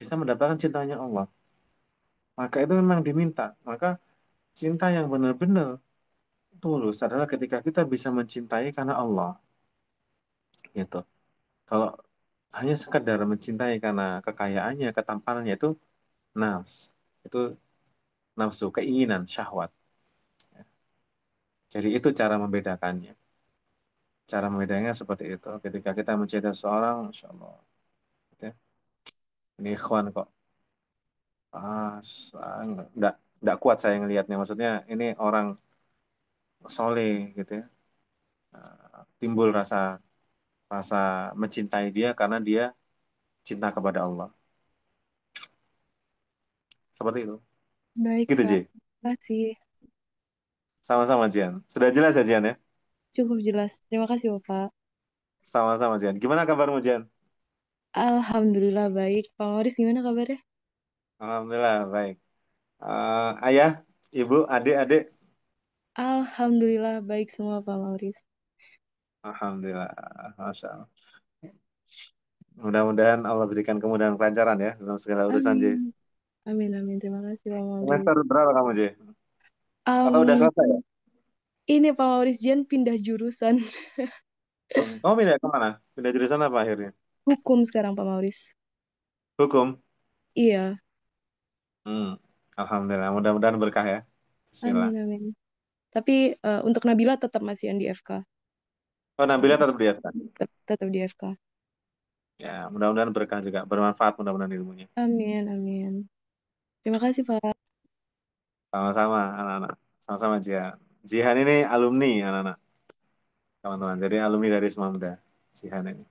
Bisa mendapatkan cintanya Allah. Maka itu memang diminta. Maka cinta yang benar-benar tulus adalah ketika kita bisa mencintai karena Allah gitu. Kalau hanya sekedar mencintai karena kekayaannya, ketampanannya itu nafs. Itu nafsu, keinginan, syahwat. Jadi itu cara membedakannya. Cara membedakannya seperti itu. Ketika kita mencintai seseorang, Insya Allah. Gitu ya. Ini ikhwan kok. Nggak kuat saya ngelihatnya. Maksudnya ini orang soleh gitu ya. Timbul rasa rasa mencintai dia karena dia cinta kepada Allah. Seperti itu. Baik, Gitu, J. Pak. Terima kasih. Sama-sama, Jian. Sudah jelas ya, Jian ya? Cukup jelas. Terima kasih, Bapak. Sama-sama, Jian. Gimana kabarmu, Jian? Alhamdulillah baik. Pak Mauris gimana kabarnya? Alhamdulillah, baik. Ayah, ibu, adik-adik? Alhamdulillah baik semua, Pak Mauris. Alhamdulillah. Masya Allah. Mudah-mudahan Allah berikan kemudahan kelancaran ya dalam segala urusan, J. Amin. Amin, amin. Terima kasih, Pak Mauris. Semester berapa kamu, J? Atau udah Um, selesai ya? ini Pak Mauris Jian pindah jurusan. Kamu pindah kemana? Pindah jurusan apa akhirnya? Hukum sekarang, Pak Mauris. Hukum? Iya. Hmm. Alhamdulillah. Mudah-mudahan berkah ya. Bismillah. Amin, amin. Tapi untuk Nabila tetap masih yang di FK. Oh, Nabila tetap di atas. Tetap di FK. Ya, mudah-mudahan berkah juga. Bermanfaat mudah-mudahan ilmunya. Amin, amin. Terima kasih, Pak. Sama-sama, anak-anak. Sama-sama, Jihan. Jihan ini alumni, anak-anak. Teman-teman. Jadi alumni dari Semamda. Jihan ini.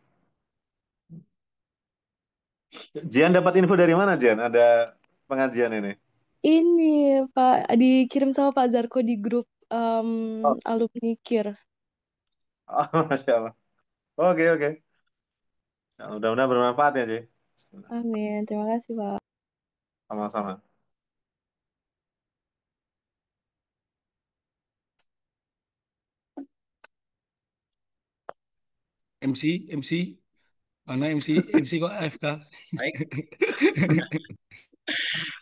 Jihan dapat info dari mana, Jihan? Ada pengajian ini. Ini, Pak, dikirim sama Pak Zarko di grup Oh, alumni KIR. oh, Masya Allah. Oke, oke. Ya, mudah-mudahan bermanfaat ya, Ji. Bismillah. Amin. Terima kasih, Pak. Sama-sama. MC, mana MC kok AFK? Baik,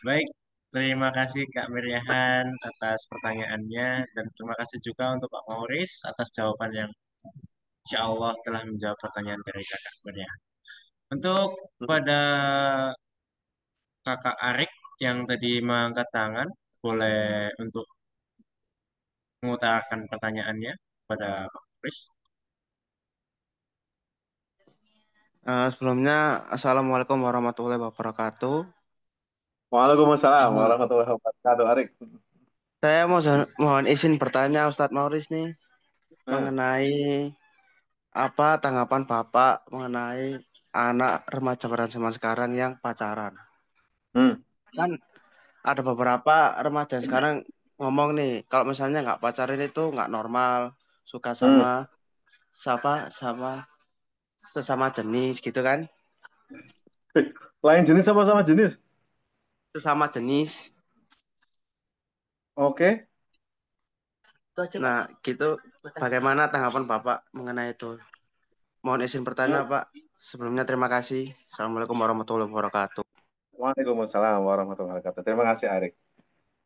baik. Terima kasih Kak Miriahan atas pertanyaannya dan terima kasih juga untuk Pak Mauris atas jawaban yang insya Allah telah menjawab pertanyaan dari Kakak Miriahan. Untuk pada Kakak Arik yang tadi mengangkat tangan, boleh untuk mengutarakan pertanyaannya pada Pak Mauris. Sebelumnya, Assalamualaikum warahmatullahi wabarakatuh. Waalaikumsalam Eh, warahmatullahi wabarakatuh, Arik. saya mohon izin bertanya Ustadz Mauris nih Hmm. mengenai apa tanggapan Bapak mengenai anak remaja pada zaman sekarang yang pacaran. Hmm. Kan ada beberapa remaja sekarang ngomong nih, kalau misalnya nggak pacaran itu nggak normal, suka Hmm. sama sesama jenis gitu kan, Lain jenis sama-sama jenis. sesama jenis. Oke. Nah, gitu. Bagaimana tanggapan Bapak mengenai itu? Mohon izin bertanya, Hmm. Pak. Sebelumnya terima kasih. Assalamualaikum warahmatullahi wabarakatuh. Waalaikumsalam warahmatullahi wabarakatuh. Terima kasih, Arik.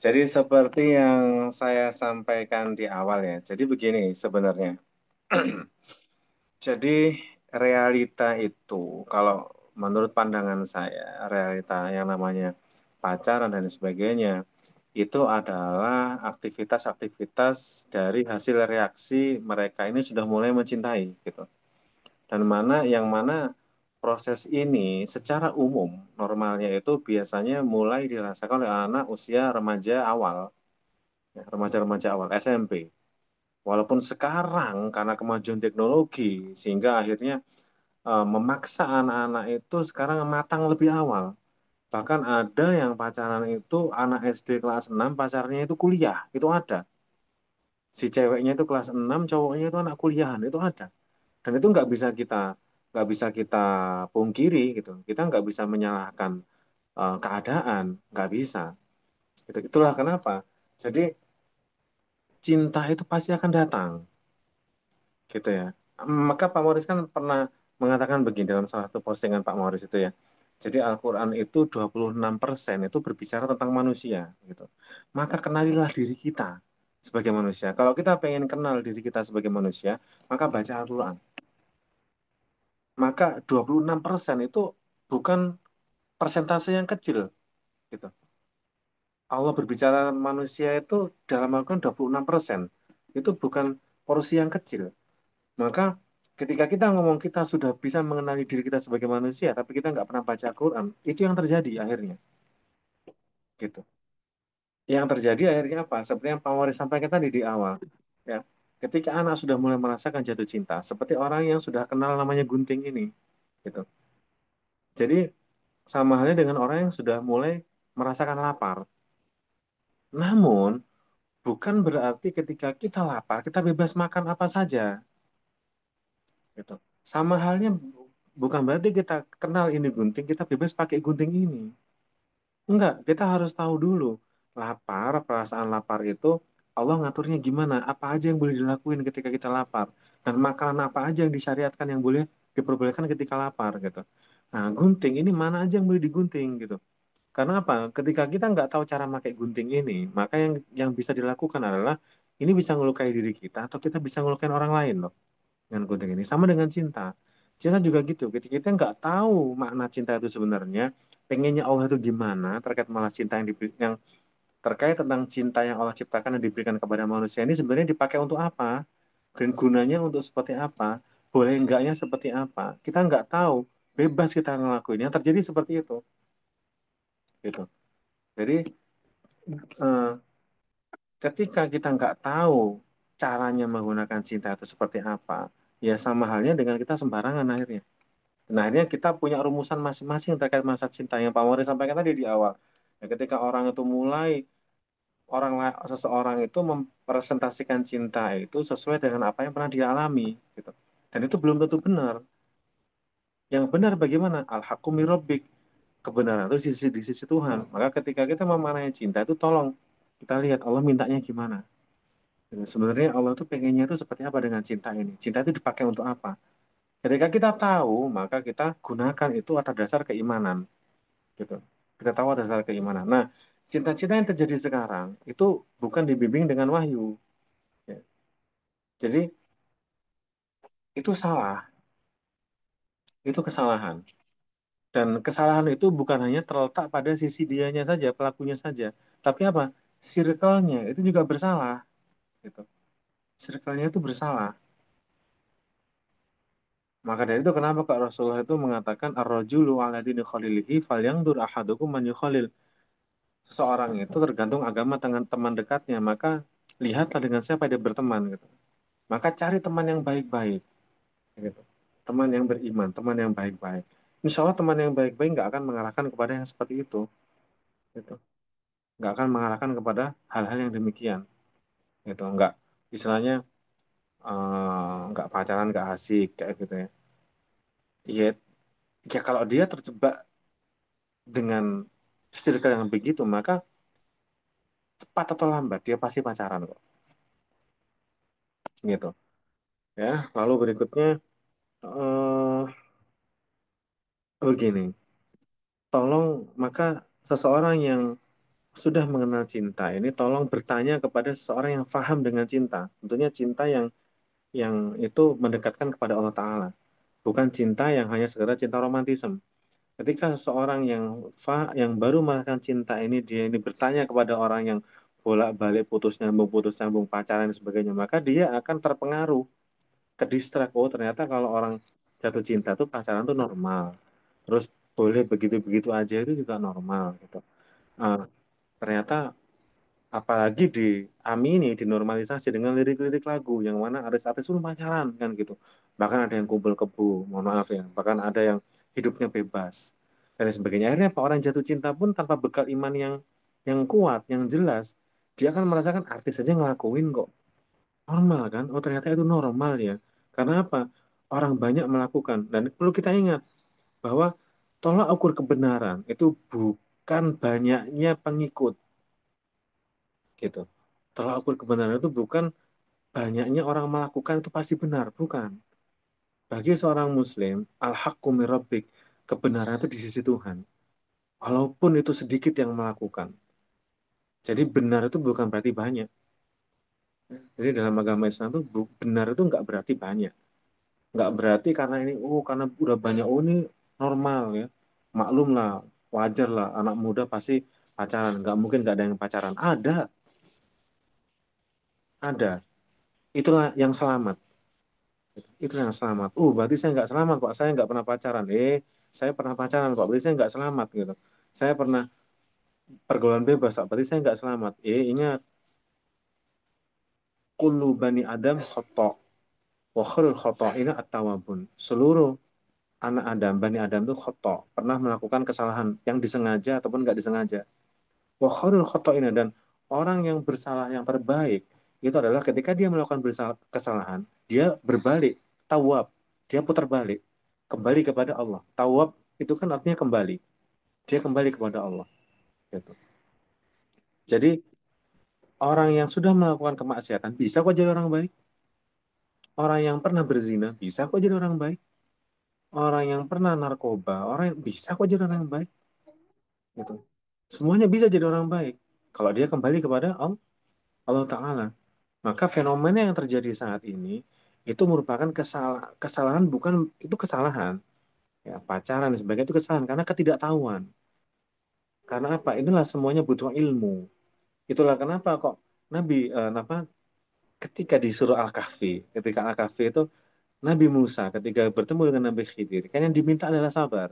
Jadi seperti yang saya sampaikan di awal ya. Jadi begini sebenarnya. Jadi realita itu kalau menurut pandangan saya, realita yang namanya pacaran dan sebagainya itu adalah aktivitas-aktivitas dari hasil reaksi mereka ini sudah mulai mencintai gitu. Dan yang mana proses ini secara umum normalnya itu biasanya mulai dirasakan oleh anak usia remaja awal, ya, remaja-remaja awal SMP. Walaupun sekarang karena kemajuan teknologi sehingga akhirnya memaksa anak-anak itu sekarang matang lebih awal. Bahkan ada yang pacaran itu anak SD kelas 6 pacarnya itu kuliah, itu ada. Si ceweknya itu kelas 6 cowoknya itu anak kuliahan, itu ada. Dan itu nggak bisa kita pungkiri gitu. Kita nggak bisa menyalahkan keadaan, nggak bisa. Gitu. Itulah kenapa. Jadi cinta itu pasti akan datang, gitu ya. Maka Pak Moris kan pernah mengatakan begini dalam salah satu postingan Pak Moris itu ya. Jadi Al-Quran itu 26% itu berbicara tentang manusia, gitu. Maka kenalilah diri kita sebagai manusia. Kalau kita pengen kenal diri kita sebagai manusia, maka baca Al-Quran. Maka 26% itu bukan persentase yang kecil, gitu. Allah berbicara manusia itu dalam Al-Quran 26%. Itu bukan porsi yang kecil. Maka ketika kita ngomong kita sudah bisa mengenali diri kita sebagai manusia, tapi kita nggak pernah baca Al-Quran, itu yang terjadi akhirnya. Gitu. Yang terjadi akhirnya apa? Seperti yang Pak Waris sampaikan tadi di awal. Ya. Ketika anak sudah mulai merasakan jatuh cinta, seperti orang yang sudah kenal namanya gunting ini. Gitu. Jadi sama halnya dengan orang yang sudah mulai merasakan lapar. Namun, bukan berarti ketika kita lapar, kita bebas makan apa saja. Gitu. Sama halnya bukan berarti kita kenal ini gunting, kita bebas pakai gunting ini. Enggak, kita harus tahu dulu. Lapar, perasaan lapar itu Allah ngaturnya gimana? Apa aja yang boleh dilakuin ketika kita lapar? Dan makanan apa aja yang disyariatkan yang boleh diperbolehkan ketika lapar gitu. Nah, gunting ini mana aja yang boleh digunting gitu. Karena apa? Ketika kita nggak tahu cara pakai gunting ini, maka yang bisa dilakukan adalah ini bisa ngelukai diri kita atau kita bisa ngelukain orang lain loh dengan gunting ini. Sama dengan cinta. Cinta juga gitu. Ketika kita nggak tahu makna cinta itu sebenarnya, pengennya Allah itu gimana terkait malah cinta yang terkait tentang cinta yang Allah ciptakan dan diberikan kepada manusia ini sebenarnya dipakai untuk apa? Dan gunanya untuk seperti apa? Boleh enggaknya seperti apa? Kita nggak tahu. Bebas kita ngelakuin. Yang terjadi seperti itu. Gitu. Jadi eh, ketika kita nggak tahu caranya menggunakan cinta itu seperti apa, ya sama halnya dengan kita sembarangan akhirnya. Nah, akhirnya kita punya rumusan masing-masing terkait masalah cinta yang Pak Mori sampaikan tadi di awal. Ya, ketika orang itu mulai, seseorang itu mempresentasikan cinta itu sesuai dengan apa yang pernah dia alami, gitu. Dan itu belum tentu benar. Yang benar bagaimana? Al-haqqu min rabbik. Kebenaran itu di sisi Tuhan. Maka ketika kita memaknai cinta itu tolong kita lihat Allah mintanya gimana. Ya, sebenarnya Allah tuh pengennya itu seperti apa dengan cinta ini? Cinta itu dipakai untuk apa? Ketika kita tahu, maka kita gunakan itu atas dasar keimanan, gitu. Kita tahu atas dasar keimanan. Nah, cinta-cinta yang terjadi sekarang itu bukan dibimbing dengan wahyu. Ya. Jadi itu salah, itu kesalahan. Dan kesalahan itu bukan hanya terletak pada sisi dianya saja, pelakunya saja, tapi apa? Circle-nya itu juga bersalah, gitu. Circle-nya itu bersalah. Maka dari itu kenapa Kak Rasulullah itu mengatakan ar-rajulu ala dini khalilihi falyandur ahadukum man yukhalil. Seseorang itu tergantung agama dengan teman dekatnya, maka lihatlah dengan siapa dia berteman gitu. Maka cari teman yang baik-baik gitu. Teman yang beriman, teman yang baik-baik. Insya Allah teman yang baik-baik nggak akan mengarahkan kepada yang seperti itu gitu. Nggak akan mengarahkan kepada hal-hal yang demikian gitu. Nggak istilahnya nggak pacaran nggak asik kayak gitu ya. Iya, ya kalau dia terjebak dengan circle yang begitu, maka cepat atau lambat dia pasti pacaran kok. Gitu. Ya, lalu berikutnya eh begini, tolong maka seseorang yang sudah mengenal cinta ini, tolong bertanya kepada seseorang yang paham dengan cinta. Tentunya cinta yang itu mendekatkan kepada Allah Ta'ala. Bukan cinta yang hanya sekedar cinta romantisme. Ketika seseorang yang baru merasakan cinta ini, dia ini bertanya kepada orang yang bolak-balik putus nyambung pacaran dan sebagainya, maka dia akan terpengaruh, ke distrak. Oh, ternyata kalau orang jatuh cinta tuh pacaran tuh normal. Terus boleh begitu-begitu aja itu juga normal gitu. Ah, ternyata apalagi diamini, dinormalisasi dengan lirik-lirik lagu yang mana artis-artis itu pacaran kan gitu. Bahkan ada yang kumpul kebo, mohon maaf ya. Bahkan ada yang hidupnya bebas dan lain sebagainya. Akhirnya apa, orang jatuh cinta pun tanpa bekal iman yang kuat, yang jelas, dia akan merasakan artis saja ngelakuin kok. Normal kan? Oh, ternyata itu normal ya. Karena apa? Orang banyak melakukan dan perlu kita ingat bahwa tolak ukur kebenaran itu bukan banyaknya pengikut gitu. Tolak ukur kebenaran itu bukan banyaknya orang melakukan itu pasti benar, bukan. Bagi seorang muslim, al-haqqu min rabbik, kebenaran itu di sisi Tuhan. Walaupun itu sedikit yang melakukan. Jadi benar itu bukan berarti banyak. Jadi dalam agama Islam itu benar itu nggak berarti banyak. Nggak berarti karena ini, oh karena udah banyak, oh ini normal ya. Maklum lah, wajar lah, anak muda pasti pacaran. Nggak mungkin nggak ada yang pacaran. Ada. Itulah yang selamat. Itu yang selamat. Berarti saya nggak selamat kok. Saya nggak pernah pacaran. Saya pernah pacaran kok. Berarti saya nggak selamat gitu. Saya pernah pergaulan bebas kok. Berarti saya nggak selamat. Ingat, kullu bani Adam khoto. Wa khairul khoto'ina at-tawabun. Seluruh anak Adam, bani Adam itu khoto. Pernah melakukan kesalahan yang disengaja ataupun nggak disengaja. Wa khairul khoto'ina, dan orang yang bersalah yang terbaik itu adalah ketika dia melakukan kesalahan, dia berbalik, tawab, dia putar balik, kembali kepada Allah. Tawab itu kan artinya kembali, dia kembali kepada Allah. Gitu. Jadi orang yang sudah melakukan kemaksiatan bisa kok jadi orang baik. Orang yang pernah berzina bisa kok jadi orang baik. Orang yang pernah narkoba, orang yang bisa kok jadi orang baik. Gitu. Semuanya bisa jadi orang baik kalau dia kembali kepada Allah Ta'ala. Maka fenomena yang terjadi saat ini itu merupakan kesalahan, bukan itu kesalahan. Ya, pacaran dan sebagainya itu kesalahan karena ketidaktahuan. Karena apa? Inilah semuanya butuh ilmu. Itulah kenapa kok Nabi ketika di surah Al-Kahfi, ketika Al-Kahfi itu Nabi Musa ketika bertemu dengan Nabi Khidir, kan yang diminta adalah sabar,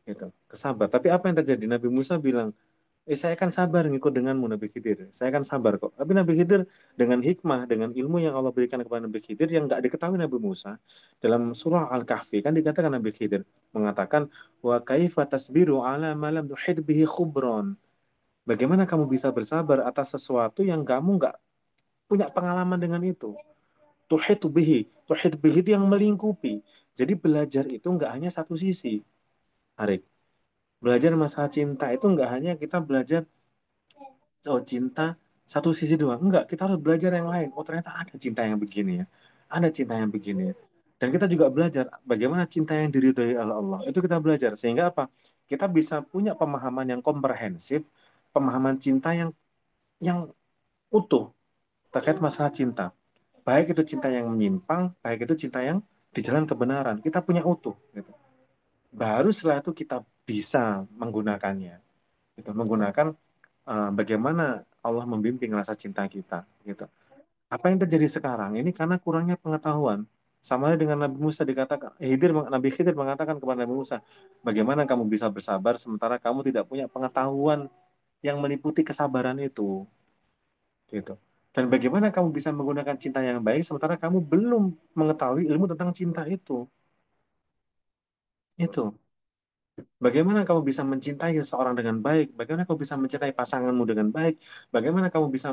gitu. Kesabar. Tapi apa yang terjadi? Nabi Musa bilang, saya akan sabar ngikut denganmu Nabi Khidir. Saya akan sabar kok. Tapi Nabi Khidir dengan hikmah, dengan ilmu yang Allah berikan kepada Nabi Khidir yang nggak diketahui Nabi Musa. Dalam surah Al-Kahfi kan dikatakan Nabi Khidir mengatakan, wa kaifa tasbiru ala ma lam tuhid bihi khubron. Bagaimana kamu bisa bersabar atas sesuatu yang kamu nggak punya pengalaman dengan itu? Tuhid bihi itu yang melingkupi. Jadi belajar itu nggak hanya satu sisi, Arik. Belajar masalah cinta itu nggak hanya kita belajar, oh cinta satu sisi doang. Enggak, kita harus belajar yang lain. Oh ternyata ada cinta yang begini ya. Ada cinta yang begini ya. Dan kita juga belajar bagaimana cinta yang diridhoi oleh Allah. Itu kita belajar. Sehingga apa? Kita bisa punya pemahaman yang komprehensif, pemahaman cinta yang utuh terkait masalah cinta. Baik itu cinta yang menyimpang, baik itu cinta yang di jalan kebenaran. Kita punya utuh. Gitu. Baru setelah itu kita bisa menggunakannya. Gitu. Menggunakan bagaimana Allah membimbing rasa cinta kita gitu. Apa yang terjadi sekarang ini karena kurangnya pengetahuan. Sama dengan Nabi Musa dikatakan, Nabi Khidir mengatakan kepada Nabi Musa, bagaimana kamu bisa bersabar sementara kamu tidak punya pengetahuan yang meliputi kesabaran itu, gitu. Dan bagaimana kamu bisa menggunakan cinta yang baik sementara kamu belum mengetahui ilmu tentang cinta itu, itu. Bagaimana kamu bisa mencintai seseorang dengan baik? Bagaimana kamu bisa mencintai pasanganmu dengan baik? Bagaimana kamu bisa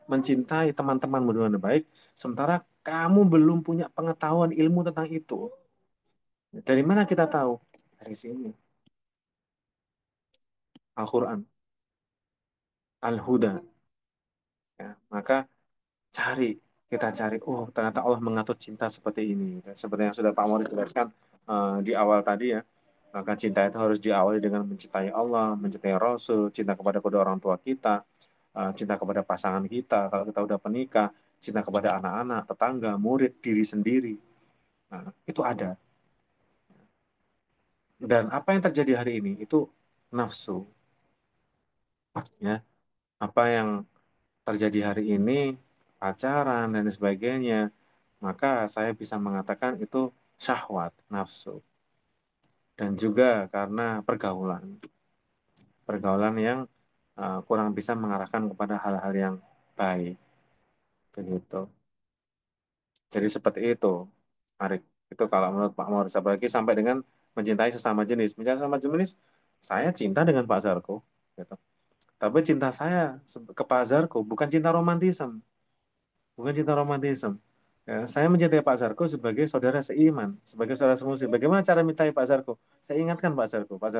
mencintai teman-temanmu dengan baik? Sementara kamu belum punya pengetahuan ilmu tentang itu. Dari mana kita tahu? Dari sini. Al-Quran. Al-Huda. Ya, maka cari. Kita cari. Oh, ternyata Allah mengatur cinta seperti ini. Seperti yang sudah Pak Mauris jelaskan di awal tadi ya. Maka cinta itu harus diawali dengan mencintai Allah, mencintai Rasul, cinta kepada kedua orang tua kita, cinta kepada pasangan kita, kalau kita udah menikah, cinta kepada anak-anak, tetangga, murid, diri sendiri. Nah, itu ada. Dan apa yang terjadi hari ini itu nafsu, ya. Apa yang terjadi hari ini, pacaran dan sebagainya, maka saya bisa mengatakan itu syahwat, nafsu. Dan juga karena pergaulan. Pergaulan yang kurang bisa mengarahkan kepada hal-hal yang baik. Begitu. Jadi seperti itu, Arik. Itu kalau menurut Pak Morris, apalagi sampai dengan mencintai sesama jenis. Mencintai sesama jenis, saya cinta dengan Pak Zarko. Gitu. Tapi cinta saya ke Pak Zarko bukan cinta romantisme. Bukan cinta romantisme. Ya, saya mencintai Pak Zarko sebagai saudara seiman, sebagai saudara semuslim. Bagaimana cara mencintai Pak Zarko? Saya ingatkan Pak Zarko, Pak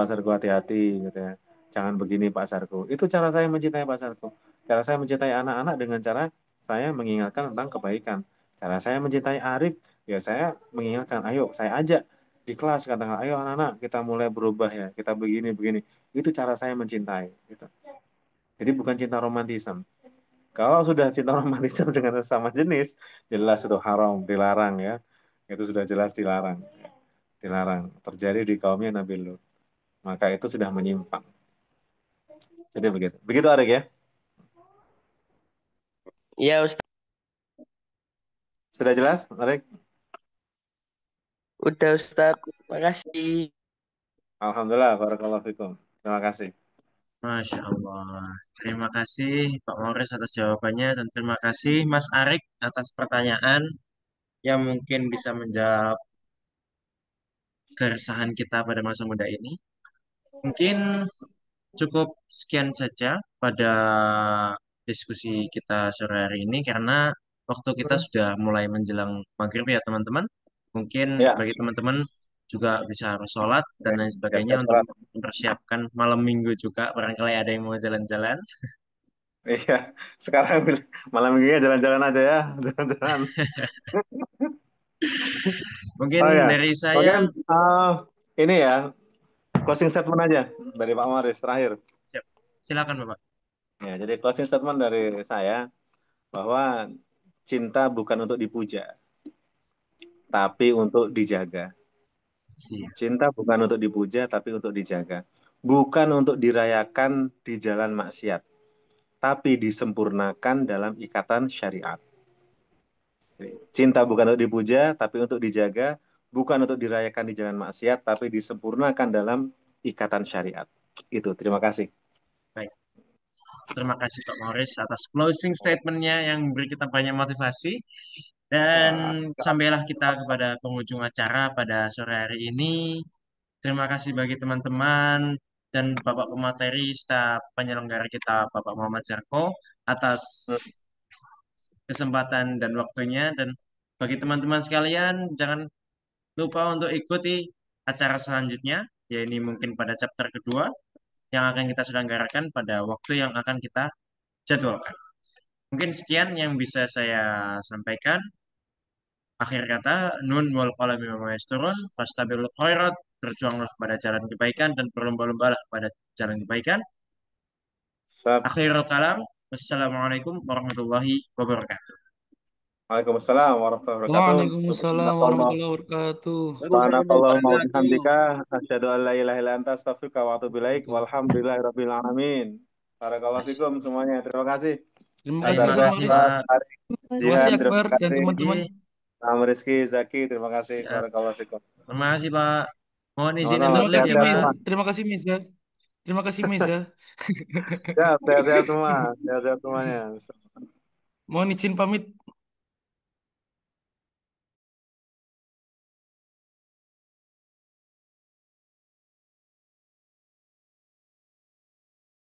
Zarko hati-hati, gitu ya. Jangan begini Pak Zarko. Itu cara saya mencintai Pak Zarko. Cara saya mencintai anak-anak dengan cara saya mengingatkan tentang kebaikan. Cara saya mencintai Arif, ya saya mengingatkan, ayo saya ajak di kelas, katakan, ayo anak-anak kita mulai berubah ya, kita begini-begini. Itu cara saya mencintai. Gitu. Jadi bukan cinta romantisme. Kalau sudah cinta romantisme dengan sesama jenis, jelas itu haram, dilarang ya. Itu sudah jelas dilarang. Dilarang. Terjadi di kaumnya Nabi Lut. Maka itu sudah menyimpang. Jadi begitu. Begitu Arik ya. Iya Ustaz, Sudah jelas Arik? udah Ustaz. Makasih. Alhamdulillah. Barakallahu fikum. Terima kasih. Masya Allah. Terima kasih Pak Morris atas jawabannya dan terima kasih Mas Arik atas pertanyaan yang mungkin bisa menjawab keresahan kita pada masa muda ini. Mungkin cukup sekian saja pada diskusi kita sore hari ini karena waktu kita sudah mulai menjelang maghrib ya teman-teman. Mungkin Ya. bagi teman-teman juga bisa harus sholat dan lain Ya, sebagainya siap, untuk sholat. mempersiapkan malam minggu juga. Barangkali ada yang mau jalan-jalan. Iya. Sekarang malam minggunya jalan-jalan aja ya. Jalan-jalan. Mungkin Oh ya. dari saya, Mungkin ini ya. Closing statement aja dari Pak Maris terakhir. siap. Silakan Bapak. Ya, jadi closing statement dari saya bahwa cinta bukan untuk dipuja, tapi untuk dijaga. Siap. Cinta bukan untuk dipuja, tapi untuk dijaga. Bukan untuk dirayakan di jalan maksiat, tapi disempurnakan dalam ikatan syariat. Cinta bukan untuk dipuja, tapi untuk dijaga. Bukan untuk dirayakan di jalan maksiat, tapi disempurnakan dalam ikatan syariat. Itu, terima kasih. Baik. Terima kasih Pak Morris atas closing statement-nya yang memberi kita banyak motivasi. Dan Wah, sampailah kita kepada penghujung acara pada sore hari ini. Terima kasih bagi teman-teman dan Bapak pemateri serta penyelenggara kita Bapak Muhammad Jarko atas kesempatan dan waktunya. Dan bagi teman-teman sekalian, jangan lupa untuk ikuti acara selanjutnya, yaitu mungkin pada chapter kedua yang akan kita selenggarakan pada waktu yang akan kita jadwalkan. Mungkin sekian yang bisa saya sampaikan. Akhir kata, nun wal qalami wa ma yasturun, fastabiqul khairat, berjuanglah pada jalan kebaikan dan berlomba-lombalah pada jalan kebaikan. Sat. Akhirul kalam, wassalamualaikum warahmatullahi wabarakatuh. Waalaikumsalam warahmatullahi wabarakatuh. Waalaikumsalam Subhanallah. warahmatullahi wabarakatuh. Subhanakallahumma wa Wabarakatuh. bihamdika asyhadu an la ilaha illa anta astaghfiruka wa atubu ilaik. Walhamdulillahirabbil alamin. Barakallahu fikum semuanya. Terima kasih. Terima kasih Terima Ustaz Azara, kasih Maris. Ustaz, Pak. Arif, Terima kasih Jihan, terima Akbar dan kasih. teman-teman. Oke, Sama Rizky, Zaki, terima kasih. siap. Barakallahu fikum. Terima kasih Pak. Mohon izin Sama-sama. untuk Terima live kasih ya Miss. Pak. Sehat-sehat semua. Terima kasih Miss ya. Terima kasih Miss ya. Sehat-sehat semua. Sehat-sehat semuanya. Mohon izin pamit.